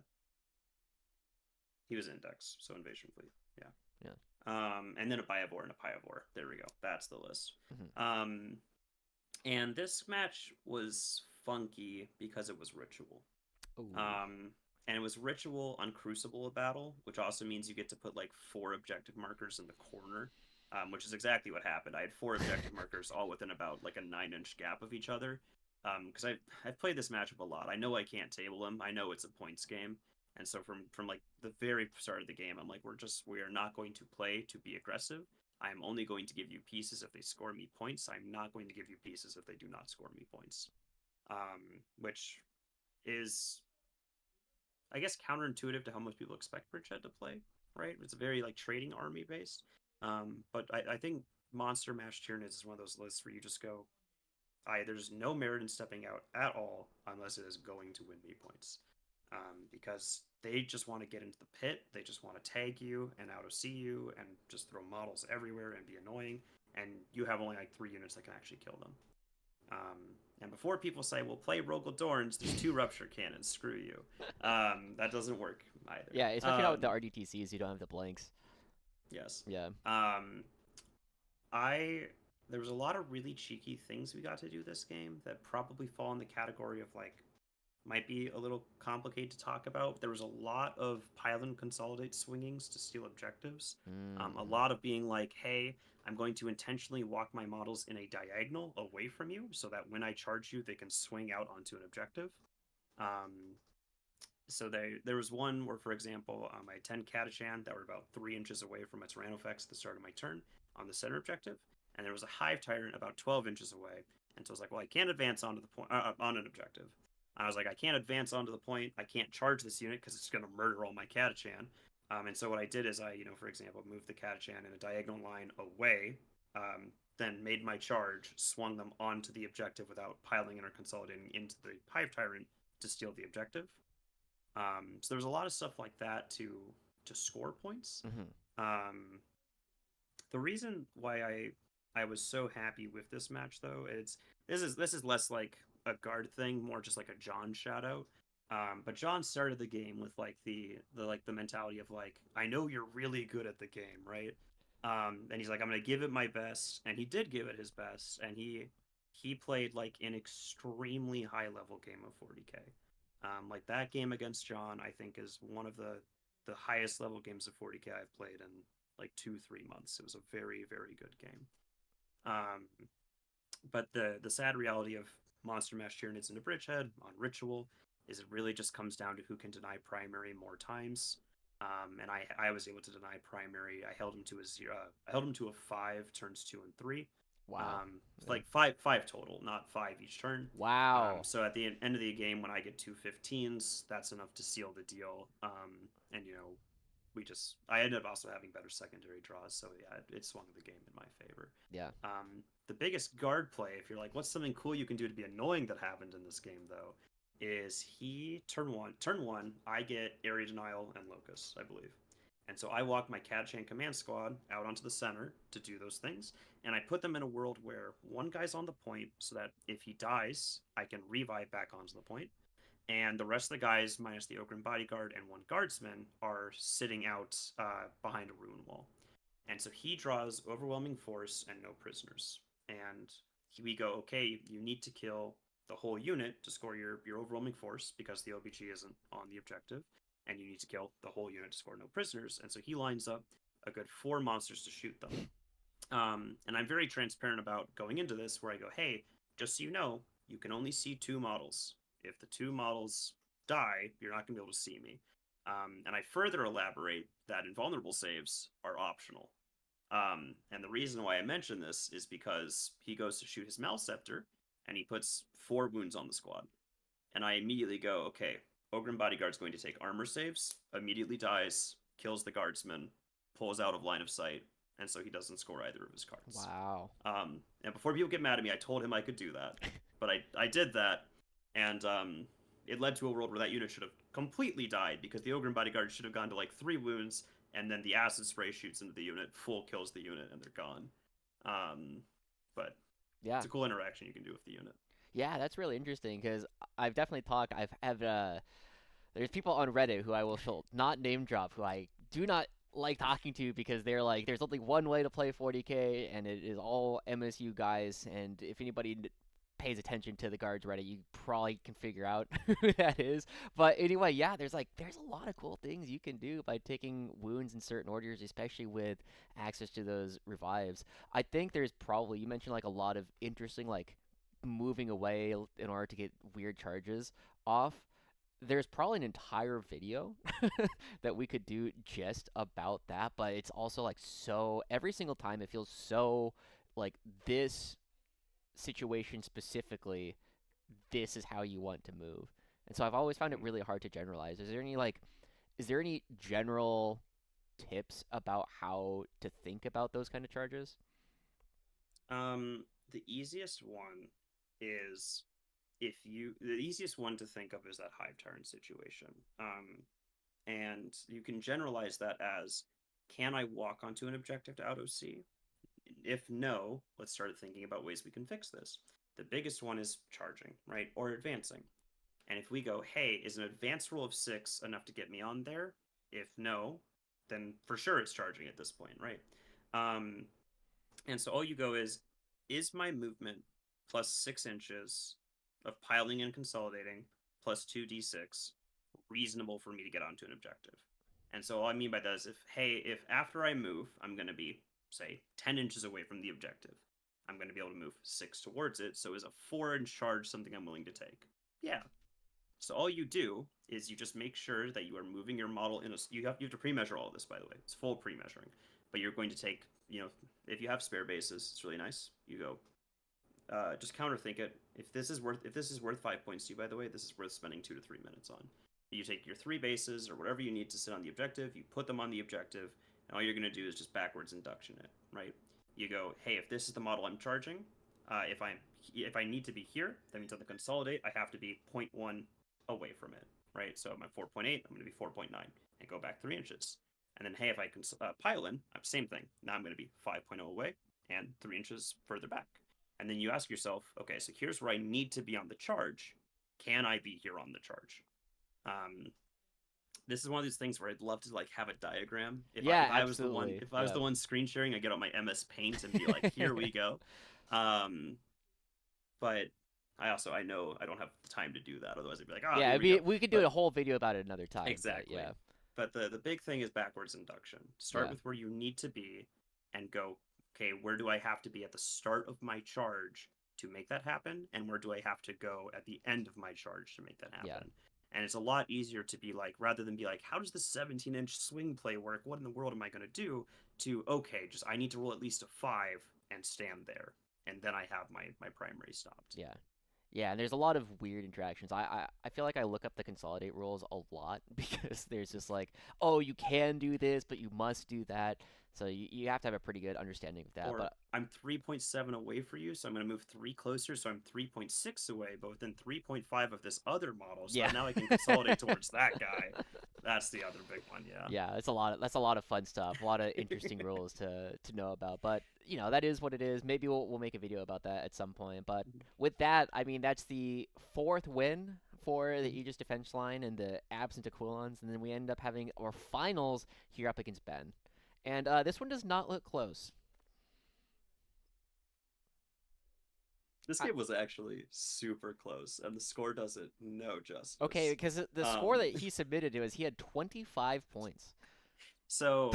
he was Index, so Invasion Fleet. Yeah. Yeah. And then a Biovore and a Pyovore. There we go. That's the list. Hmm. Um, and this match was funky because it was ritual. Ooh. Um, and it was ritual on Crucible of Battle, which also means you get to put like 4 objective markers in the corner, which is exactly what happened. I had 4 objective markers all within about like a 9-inch gap of each other. Because I've played this matchup a lot. I know I can't table him. I know it's a points game, and so from like the very start of the game, I'm like, we are not going to play to be aggressive. I am only going to give you pieces if they score me points. I'm not going to give you pieces if they do not score me points. Which is, I guess, counterintuitive to how most people expect Bridgehead to play. Right? It's a very like trading army based. But I think Monster Mash Tyranids is one of those lists where you just go, there's no merit in stepping out at all unless it is going to win me points. Because they just want to get into the pit, they just want to tag you and out of see you and just throw models everywhere and be annoying. And you have only like 3 units that can actually kill them. Um, and before people say, "Well, play Rogel Dorns," there's 2 Rupture Cannons. Screw you. That doesn't work either. Yeah, especially now with the RDTCs, you don't have the blanks. Yes. Yeah. Um, I There was a lot of really cheeky things we got to do this game that probably fall in the category of like might be a little complicated to talk about. There was a lot of pile and consolidate swingings to steal objectives. A Mm-hmm. lot of being like, hey, I'm going to intentionally walk my models in a diagonal away from you so that when I charge you, they can swing out onto an objective. Um, so there was one where, for example, I had 10 Catachan that were about 3 inches away from a Tyrannofex at the start of my turn on the center objective, and there was a Hive Tyrant about 12 inches away. And so I was like, well, I can't advance onto the point on an objective. I was like, I can't advance onto the point. I can't charge this unit because it's going to murder all my Catachan. And so what I did is for example, moved the Catachan in a diagonal line away, then made my charge, swung them onto the objective without piling in or consolidating into the Hive Tyrant to steal the objective. So there was a lot of stuff like that to score points. Hmm. Um, the reason why I was so happy with this match though, this is less like a guard thing, more just like a John shout out. But John started the game with like the mentality of like, I know you're really good at the game, right? And he's like, I'm gonna give it my best, and he did give it his best, and he played like an extremely high level game of 40k. Like that game against John, I think is one of the highest level games of 40k I've played in like 2-3 months. It was a very very good game. Um, but the sad reality of Monster Mash Tyranids into Bridgehead on Ritual is it really just comes down to who can deny primary more times. And I was able to deny primary. I held him to a 0. I held him to a 5 turns 2 and 3. Wow. Yeah. Like five total, not 5 each turn. Wow. So at the end of the game, when I get 2 15s, that's enough to seal the deal. And I ended up also having better secondary draws, so yeah, it swung the game in my favor. Yeah. The biggest guard play, if you're like, what's something cool you can do to be annoying that happened in this game though, is he turn one, I get area denial and locus, I believe. And so I walk my Catachan command squad out onto the center to do those things, and I put them in a world where one guy's on the point so that if he dies, I can revive back onto the point, and the rest of the guys, minus the Ogryn Bodyguard and one guardsman, are sitting out behind a ruin wall. And so he draws overwhelming force and no prisoners. And we go, okay, you need to kill the whole unit to score your overwhelming force because the OBG isn't on the objective, and you need to kill the whole unit to score no prisoners. And so he lines up a good 4 monsters to shoot them. And I'm very transparent about going into this, where I go, hey, just so you know, you can only see 2 models. If the 2 models die, you're not going to be able to see me. And I further elaborate that invulnerable saves are optional. And the reason why I mention this is because he goes to shoot his Malceptor, and he puts 4 wounds on the squad. And I immediately go, okay, Ogryn Bodyguard's going to take armor saves, immediately dies, kills the guardsman, pulls out of line of sight, and so he doesn't score either of his cards. Wow. And before people get mad at me, I told him I could do that, but I did that, and it led to a world where that unit should have completely died because the Ogryn Bodyguard should have gone to like 3 wounds, and then the acid spray shoots into the unit, full kills the unit, and they're gone. But Yeah. it's a cool interaction you can do with the unit. Yeah, that's really interesting because I've definitely talked. I've have there's people on Reddit who I will not name drop who I do not like talking to because they're like, there's only one way to play 40k and it is all MSU guys. And if anybody pays attention to the guards Reddit, you probably can figure out who that is. But anyway, yeah, there's a lot of cool things you can do by taking wounds in certain orders, especially with access to those revives. I think there's probably, you mentioned like a lot of interesting like moving away in order to get weird charges off. There's probably an entire video that we could do just about that, but it's also like so every single time it feels so like this situation specifically, this is how you want to move. And so I've always found it Mm-hmm. really hard to generalize. Is there any general tips about how to think about those kind of charges? The easiest one is the easiest one to think of is that hive tyrant situation. And you can generalize that as, can I walk onto an objective to auto C? If no, let's start thinking about ways we can fix this. The biggest one is charging, right? Or advancing. And if we go, hey, is an advance roll of 6 enough to get me on there? If no, then for sure it's charging at this point, right? Um, and so all you go is my movement plus 6 inches of piling and consolidating plus 2d6 reasonable for me to get onto an objective? And so all I mean by that is, if after I move, I'm going to be, say, 10 inches away from the objective, I'm going to be able to move 6 towards it. So is a 4-inch charge something I'm willing to take? Yeah. So all you do is you just make sure that you are moving your model in a. You have to pre-measure all of this, by the way. It's full pre-measuring, but you're going to take, if you have spare bases, it's really nice. You go, just counterthink it. If this is worth 5 points to you, by the way, this is worth spending 2 to 3 minutes on. You take your 3 bases or whatever you need to sit on the objective, you put them on the objective, and all you're going to do is just backwards induction it, right? You go, hey, if this is the model I'm charging, if I need to be here, that means on the consolidate I have to be 0.1 away from it, right? So I'm at 4.8, I'm going to be 4.9, and go back 3 inches. And then, hey, if I can pile in, same thing. Now I'm going to be 5.0 away and 3 inches further back. And then you ask yourself, okay, so here's where I need to be on the charge. Can I be here on the charge? This is one of these things where I'd love to like have a diagram. Yeah, I was the one, absolutely. if I was Yeah. the one screen sharing, I get out my MS Paint and be like, here we go. But I know I don't have the time to do that. Otherwise, I'd be like, Yeah, here we go. we could do a whole video about it another time. Exactly. But yeah. But the big thing is backwards induction. Start Yeah. with where you need to be and go, okay, where do I have to be at the start of my charge to make that happen? And where do I have to go at the end of my charge to make that happen? Yeah. And it's a lot easier to be like, rather than be like, how does the 17-inch swing play work? What in the world am I going to do? To, okay, just I need to roll at least a 5 and stand there. And then I have my primary stopped. Yeah. Yeah, and there's a lot of weird interactions. I feel like I look up the consolidate rules a lot because there's just like, oh, you can do this, but you must do that. So you have to have a pretty good understanding of that. Or But I'm 3.7 away for you, so I'm going to move 3 closer, so I'm 3.6 away, but within 3.5 of this other model, so yeah, now I can consolidate towards that guy. That's the other big one, yeah. yeah, it's a lot. That's a lot of fun stuff. A lot of interesting rules to know about. But that is what it is. Maybe we'll make a video about that at some point. But with that, I mean that's the 4th win for the Aegis Defense Line and the absent Aquilons, and then we end up having our finals here up against Ben. And this one does not look close. This game was actually super close, and the score does it no justice. Okay, because the score that he submitted to us, he had 25 points. So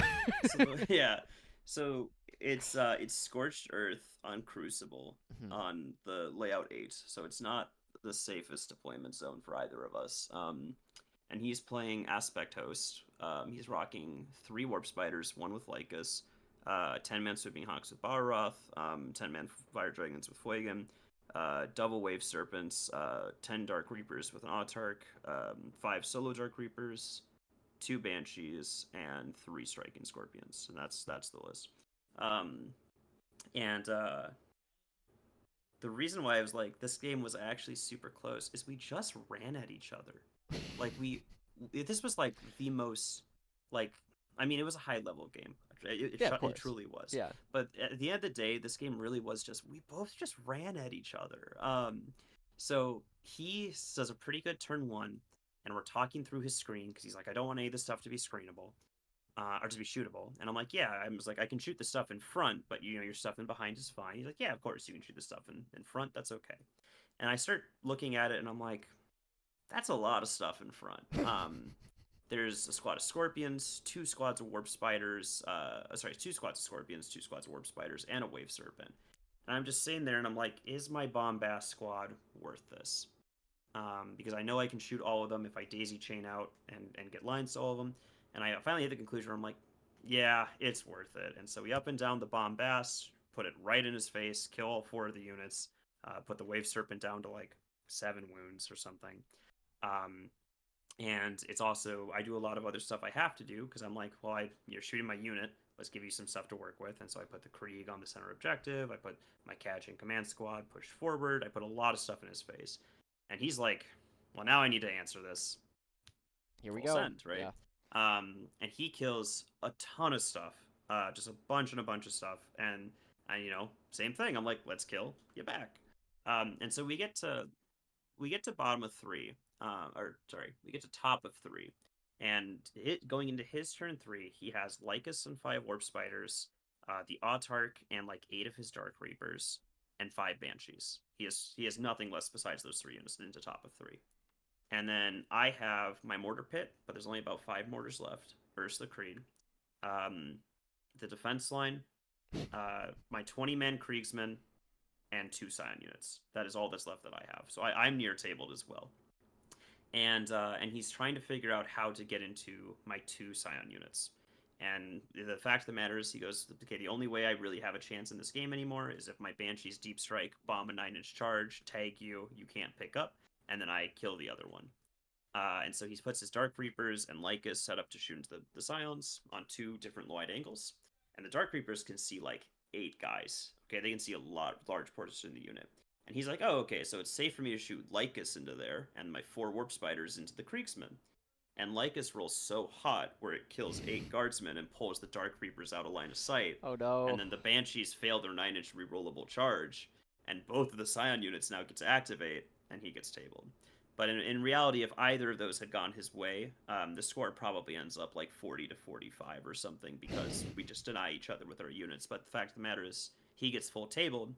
yeah, so it's Scorched Earth on Crucible on the layout 8, so it's not the safest deployment zone for either of us. And he's playing Aspect Host. He's rocking 3 Warp Spiders, 1 with Lycus, 10-man Sweeping Hawks with Balroth, 10-man Fire Dragons with Fuegan, double Wave Serpents, 10 Dark Reapers with an Autarch, 5 Solo Dark Reapers, 2 Banshees, and 3 Striking Scorpions. And that's the list. The reason why I was like, this game was actually super close is we just ran at each other. Like, this was like the most, like, I mean, it was a high level game. It truly was. Yeah. But at the end of the day, this game really was just, we both just ran at each other. So he does a pretty good turn 1, and we're talking through his screen because he's like, I don't want any of this stuff to be screenable. Or to be shootable. And I'm like, yeah. I was like, I can shoot the stuff in front, but your stuff in behind is fine. He's like, yeah, of course you can shoot the stuff in front. That's okay. And I start looking at it, and I'm like, that's a lot of stuff in front. There's a squad of Scorpions, 2 squads of Warp Spiders, 2 squads of Scorpions, 2 squads of Warp Spiders, and a Wave Serpent. And I'm just sitting there, and I'm like, is my Bombast squad worth this? Because I know I can shoot all of them if I daisy chain out and get lines to all of them. And I finally hit the conclusion where I'm like, yeah, it's worth it. And so we up and down the Bombast, put it right in his face, kill all 4 of the units, put the Wave Serpent down to like 7 wounds or something. And it's also, I do a lot of other stuff I have to do because I'm like, well, you're shooting my unit. Let's give you some stuff to work with. And so I put the Krieg on the center objective. I put my Catachan command squad pushed forward. I put a lot of stuff in his face. And he's like, well, now I need to answer this. Here we go. Send, right? Yeah. And he kills a ton of stuff, just a bunch of stuff, and same thing. I'm like, let's kill, get back, and so we get to bottom of 3, we get to top of 3, and going into his turn 3, he has Lycus and 5 Warp Spiders, the Autarch and like 8 of his Dark Reapers, and 5 Banshees. He has nothing less besides those 3 units into top of 3. And then I have my Mortar Pit, but there's only about 5 mortars left. Ursula Creed. The Defense Line. My 20-man Kriegsmen. And 2 Scion units. That is all that's left that I have. So I'm near tabled as well. and he's trying to figure out how to get into my 2 Scion units. And the fact of the matter is, he goes, okay, the only way I really have a chance in this game anymore is if my Banshees Deep Strike, bomb a 9-inch charge, tag you, you can't pick up, and then I kill the other one. And so he puts his Dark Reapers and Lycas set up to shoot into the Scions on 2 different wide angles. And the Dark Reapers can see like 8 guys. Okay, they can see a large portion of the unit. And he's like, oh, okay, so it's safe for me to shoot Lycas into there and my 4 Warp Spiders into the Kriegsmen. And Lycas rolls so hot where it kills 8 guardsmen and pulls the Dark Reapers out of line of sight. Oh no. And then the Banshees fail their 9-inch rerollable charge, and both of the Scion units now get to activate, and he gets tabled. But in reality, if either of those had gone his way, the score probably ends up like 40 to 45 or something because we just deny each other with our units. But the fact of the matter is, he gets full tabled.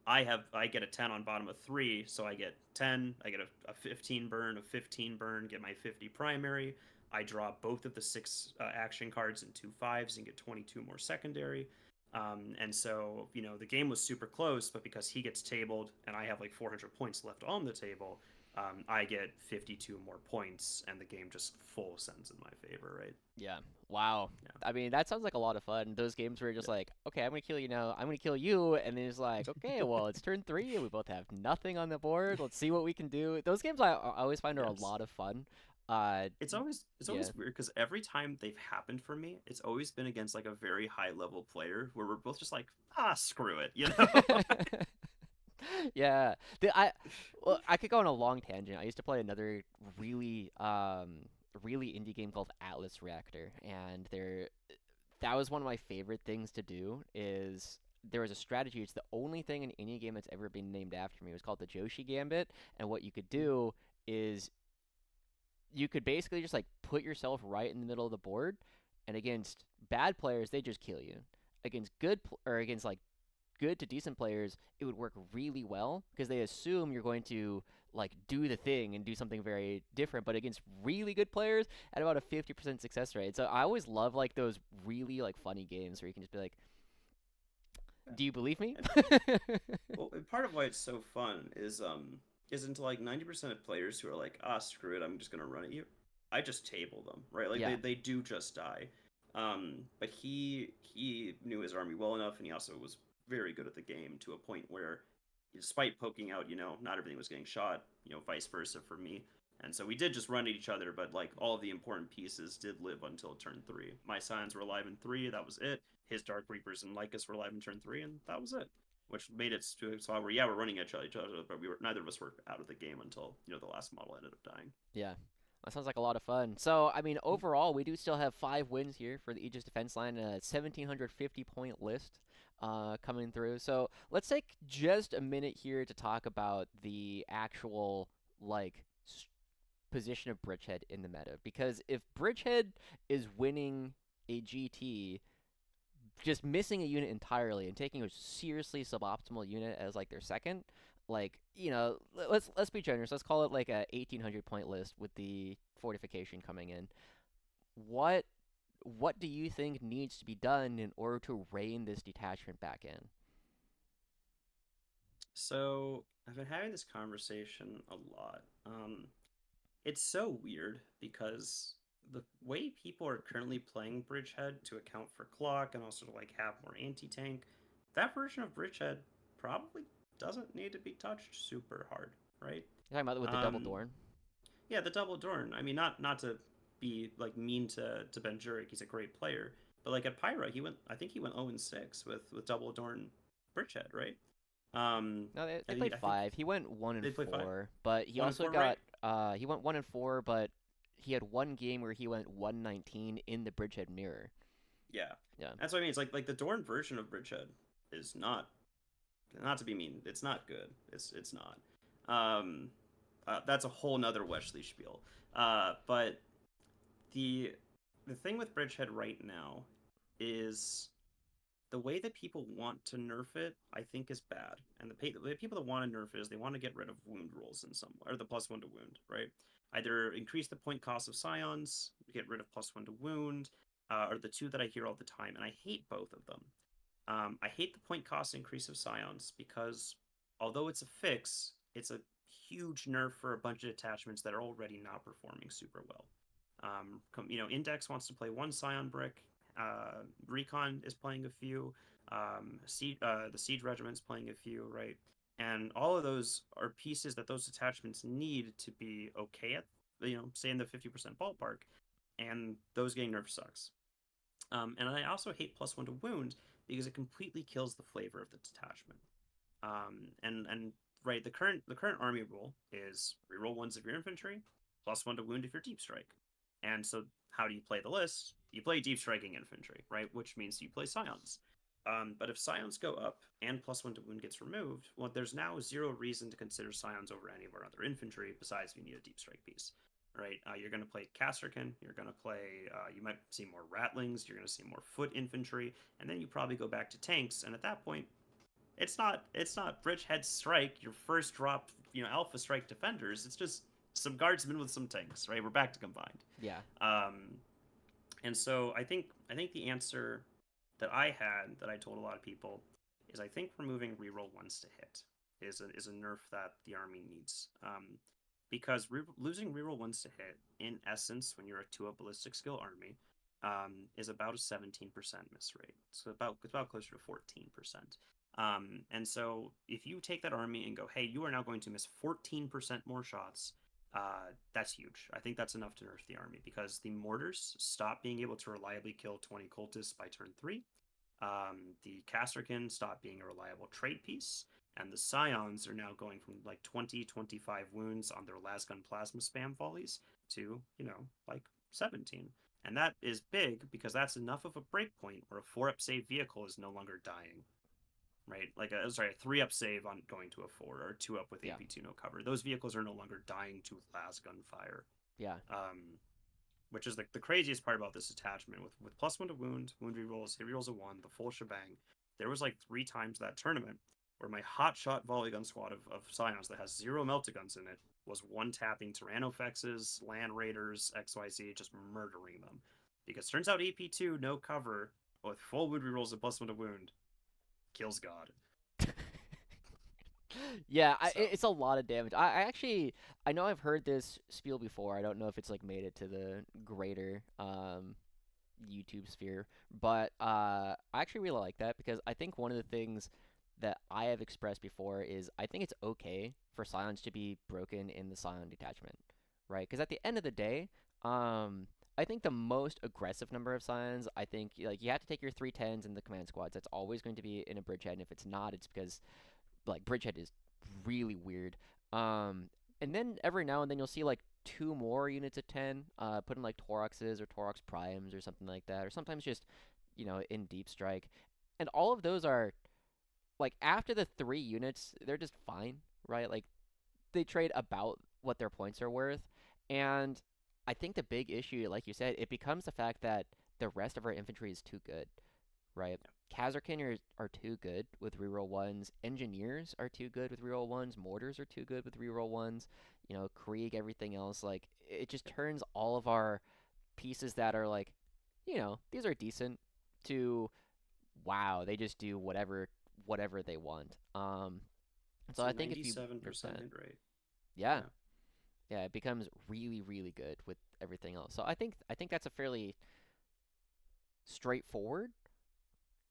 I get a 10 on bottom of 3, so I get 10. I get a 15 burn, a 15 burn, get my 50 primary. I draw both of the 6 action cards in 2 5s and get 22 more secondary. And so, the game was super close, but because he gets tabled and I have like 400 points left on the table, I get 52 more points, and the game just full sends in my favor, right? Yeah. Wow. Yeah. I mean, that sounds like a lot of fun. Those games where you're just Yeah. like, okay, I'm gonna kill you now. I'm gonna kill you, and then it's like, okay, well, it's turn 3, and we both have nothing on the board. Let's see what we can do. Those games I always find are a Yes. lot of fun. Uh, It's always yeah. weird because every time they've happened for me, it's always been against like a very high level player where we're both just like, screw it, you know? Yeah. Well, I could go on a long tangent. I used to play another really indie game called Atlas Reactor, and that was one of my favorite things to do. Is there was a strategy. It's the only thing in any game that's ever been named after me. It was called the Joshi Gambit, and what you could do is you could basically just like put yourself right in the middle of the board, and against bad players they just kill you. Against or against like good to decent players, it would work really well because they assume you're going to like do the thing and do something very different. But against really good players, at about a 50% success rate. So I always love like those really like funny games where you can just be like, "Do you believe me?" And well, and part of why it's so fun is into like 90% of players who are like, screw it, I'm just gonna run at you. I just table them, right? Like Yeah, they do just die. But he knew his army well enough, and he also was very good at the game to a point where, despite poking out, not everything was getting shot. Vice versa for me. And so we did just run at each other, but like all of the important pieces did live until turn 3. My Scions were alive in 3, that was it. His Dark Reapers and Lycas were alive in turn 3, and that was it. Which made it to a spot where, we're running at each other, but neither of us were out of the game until, the last model ended up dying. yeah. That sounds like a lot of fun. So, I mean, overall, we do still have 5 wins here for the Aegis Defense Line, a 1,750 point list coming through. So, let's take just a minute here to talk about the actual, like, position of Bridgehead in the meta. Because if Bridgehead is winning a GT, just missing a unit entirely and taking a seriously suboptimal unit as like their second, like let's be generous. Let's call it like a 1,800 point list with the fortification coming in. What what do you think needs to be done in order to rein this detachment back in? So I've been having this conversation a lot. It's so weird because the way people are currently playing Bridgehead to account for clock and also to like have more anti-tank, that version of Bridgehead probably doesn't need to be touched super hard, right? You're talking about with the double Um, Dorn? yeah, the double Dorn. I mean, not to be like mean to Ben Jurek, he's a great player, but like at Pyra, I think he went 0-6 with double Dorn Bridgehead, right? Um, No, they and played I think 5. He went one and they play 5, four, but he 1 and also 4, right? got he went 1 and 4, but he had one game where he went 119 in the Bridgehead mirror. Yeah, Yeah. that's what I mean. It's like the Dorn version of Bridgehead is not to be mean. It's not good. It's not. Um, that's a whole nother Wesley spiel. But the the thing with Bridgehead right now is the way that people want to nerf it, I think, is bad. And the people that want to nerf it is they want to get rid of wound rules in some way, or the +1 to wound, right? Either increase the point cost of Scions, get rid of +1 to wound, are the two that I hear all the time, and I hate both of them. I hate the point cost increase of Scions because although it's a fix, it's a huge nerf for a bunch of detachments that are already not performing super well. Index wants to play one Scion brick. Recon is playing a few. The Siege Regiment's playing a few, right? And all of those are pieces that those detachments need to be okay at, say in the 50% ballpark. And those getting nerfed sucks. And I also hate +1 to wound because it completely kills the flavor of the detachment. And right, the current army rule is reroll ones of your infantry, +1 to wound if you're deep strike. And so how do you play the list? You play deep striking infantry, right? Which means you play scions. But if scions go up and +1 to wound gets removed, well, there's now zero reason to consider scions over any of our other infantry besides if you need a deep strike piece, right? You're going to play Kasrkin. You're going to play. You might see more ratlings. You're going to see more foot infantry, and then you probably go back to tanks. And at that point, it's not Bridgehead Strike, your first drop, Alpha Strike defenders. It's just some guardsmen with some tanks, right? We're back to combined. Yeah. And so I think the answer that I had that I told a lot of people is I think removing reroll ones to hit is a nerf that the army needs. Because losing reroll ones to hit, in essence, when you're a 2-up ballistic skill army, is about a 17% miss rate. So it's about closer to 14%. And so if you take that army and go, hey, you are now going to miss 14% more shots, that's huge. I think that's enough to nerf the army because the mortars stop being able to reliably kill 20 cultists by turn 3. The Kasrkin stop being a reliable trade piece, and the Scions are now going from like 20, 25 wounds on their lasgun plasma spam volleys to, like 17. And that is big because that's enough of a breakpoint where a 4-up save vehicle is no longer dying, right? Like a 3-up save on going to a 4 or 2-up with Yeah. AP2 no cover. Those vehicles are no longer dying to lasgun fire. Yeah. Which is the craziest part about this attachment with +1 to wound rerolls, hit rerolls of 1, the full shebang. There was like 3 times that tournament where my hot shot volley gun squad of Scions that has 0 meltaguns in it was one-tapping Tyrannofexes, Land Raiders, XYZ, just murdering them. Because turns out AP2, no cover, with full wound rerolls of +1 to wound, kills God. Yeah, So, it's a lot of damage. I actually I know I've heard this spiel before. I don't know if it's like made it to the greater YouTube sphere, but I actually really like that because I think one of the things that I have expressed before is I think it's okay for Scions to be broken in the Scion detachment, right? Because at the end of the day, I think the most aggressive number of Scions, I think like you have to take your 310s in the command squads. That's always going to be in a bridgehead, and if it's not, it's because like Bridgehead is really weird. Um, and then every now and then you'll see like 2 more units of 10, put in like Toroxes or Torox Primes or something like that, or sometimes just in Deep Strike, and all of those are like after the 3 units, they're just fine, right? Like they trade about what their points are worth, and I think the big issue, like you said, it becomes the fact that the rest of our infantry is too good, right? Kasrkin are too good with reroll ones. Engineers are too good with reroll ones. Mortars are too good with reroll ones. Krieg, everything else. Like, it just turns all of our pieces that are like, these are decent to, wow, they just do whatever they want. So it's a I think if you nerf 97% that, hit rate. yeah, Yeah. yeah, it becomes really, really good with everything else. So I think that's a fairly straightforward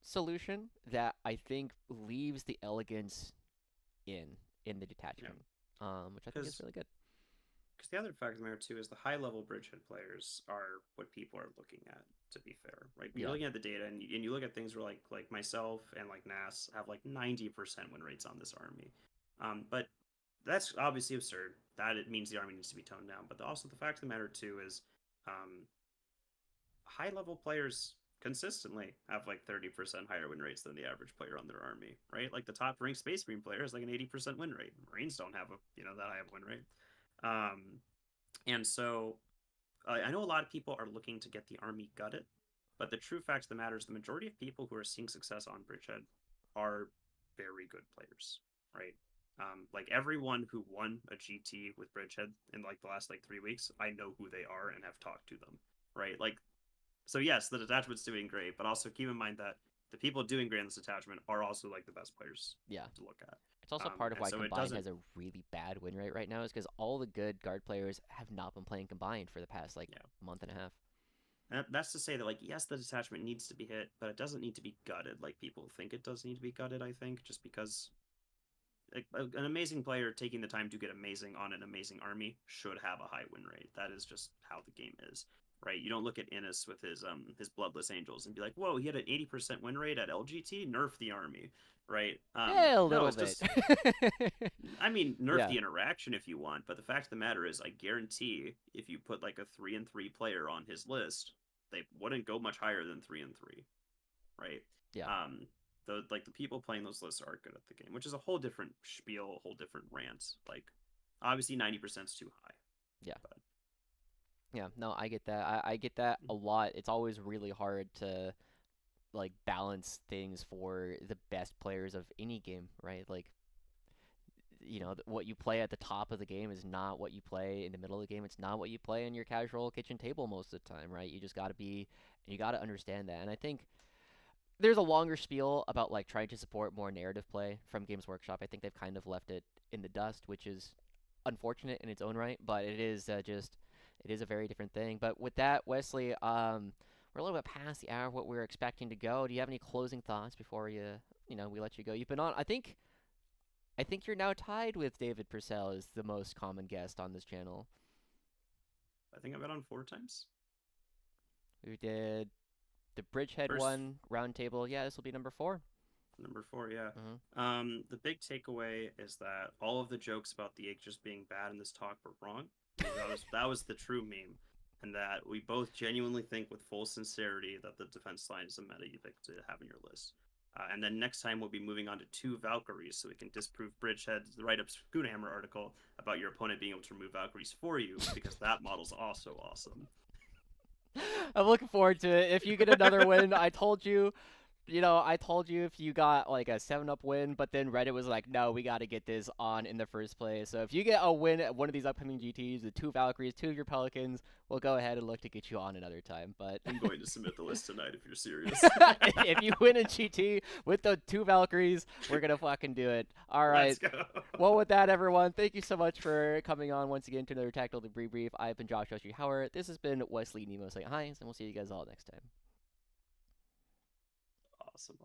solution that I think leaves the elegance in in the Yeah. detachment, which I think is Because really good. Because the other fact of the matter too is the high level bridgehead players are what people are looking at. To be fair, right? You're Yeah, looking at the data and you look at things where like myself and like Nas have like 90% win rates on this army, but that's obviously absurd. That it means the army needs to be toned down. But also the fact of the matter too is, um, high level players consistently have like 30% higher win rates than the average player on their army, right? Like the top ranked Space Marine player is like an 80% win rate. Marines don't have a that high of win rate. Um, and so I know a lot of people are looking to get the army gutted, but the true fact of the matter is the majority of people who are seeing success on Bridgehead are very good players, right? Like everyone who won a GT with Bridgehead in like the last like 3 weeks, I know who they are and have talked to them, right? Like, so yes, the detachment's doing great, but also keep in mind that the people doing Grandless Detachment are also like the best players Yeah. to look at. It's also part of And why so it Combined doesn't. has a really bad win rate right now is because all the good guard players have not been playing Combined for the past like Yeah. month and a half. And that's to say that like yes, the detachment needs to be hit, but it doesn't need to be gutted like people think it does need to be gutted. I think just because an amazing player taking the time to get amazing on an amazing army should have a high win rate. That is just how the game is, right? You don't look at Innis with his Bloodless Angels and be like, whoa, he had an 80% win rate at LGT. Nerf the army, right? Yeah, a No, little it's bit. just I mean, nerf Yeah. the interaction if you want, but the fact of the matter is, I guarantee if you put like a 3-3 player on his list, they wouldn't go much higher than 3-3, right? Yeah. The people playing those lists are good at the game, which is a whole different spiel, a whole different rant. Like, obviously 90% is too high. Yeah. But Yeah. No, I get that. I get that a lot. It's always really hard to like balance things for the best players of any game, right? Like what you play at the top of the game is not what you play in the middle of the game. It's not what you play in your casual kitchen table most of the time, right? You just got to you got to understand that. And I think there's a longer spiel about like trying to support more narrative play from Games Workshop. I think they've kind of left it in the dust, which is unfortunate in its own right, but it is it is a very different thing. But with that, Wesley, we're a little bit past the hour of what we were expecting to go. Do you have any closing thoughts before we let you go? You've been on, I think you're now tied with David Purcell as the most common guest on this channel. I think I've been on 4 times. We did the Bridgehead First, one roundtable. Yeah, this will be number 4. number 4, yeah. Mm-hmm. The big takeaway is that all of the jokes about the Aegis being bad in this talk were wrong. That was the true meme, and that we both genuinely think with full sincerity that the defense line is a meta you pick to have in your list. And then next time we'll be moving on to 2 Valkyries, so we can disprove Bridgehead's write-up Schoonhammer article about your opponent being able to remove Valkyries for you, because that model's also awesome. I'm looking forward to it. If you get another win, I told you if you got like a 7-up win, but then Reddit was like, no, we got to get this on in the first place. So if you get a win at one of these upcoming GTs, the 2 Valkyries, 2 of your Pelicans, we'll go ahead and look to get you on another time. But I'm going to submit the list tonight if you're serious. if you win a GT with the 2 Valkyries, we're going to fucking do it. All right. Let's go. Well, with that, everyone, thank you so much for coming on once again to another Tactical Debrief. I've been Josh Howard. This has been Wesley St. Hines, and we'll see you guys all next time. Awesome.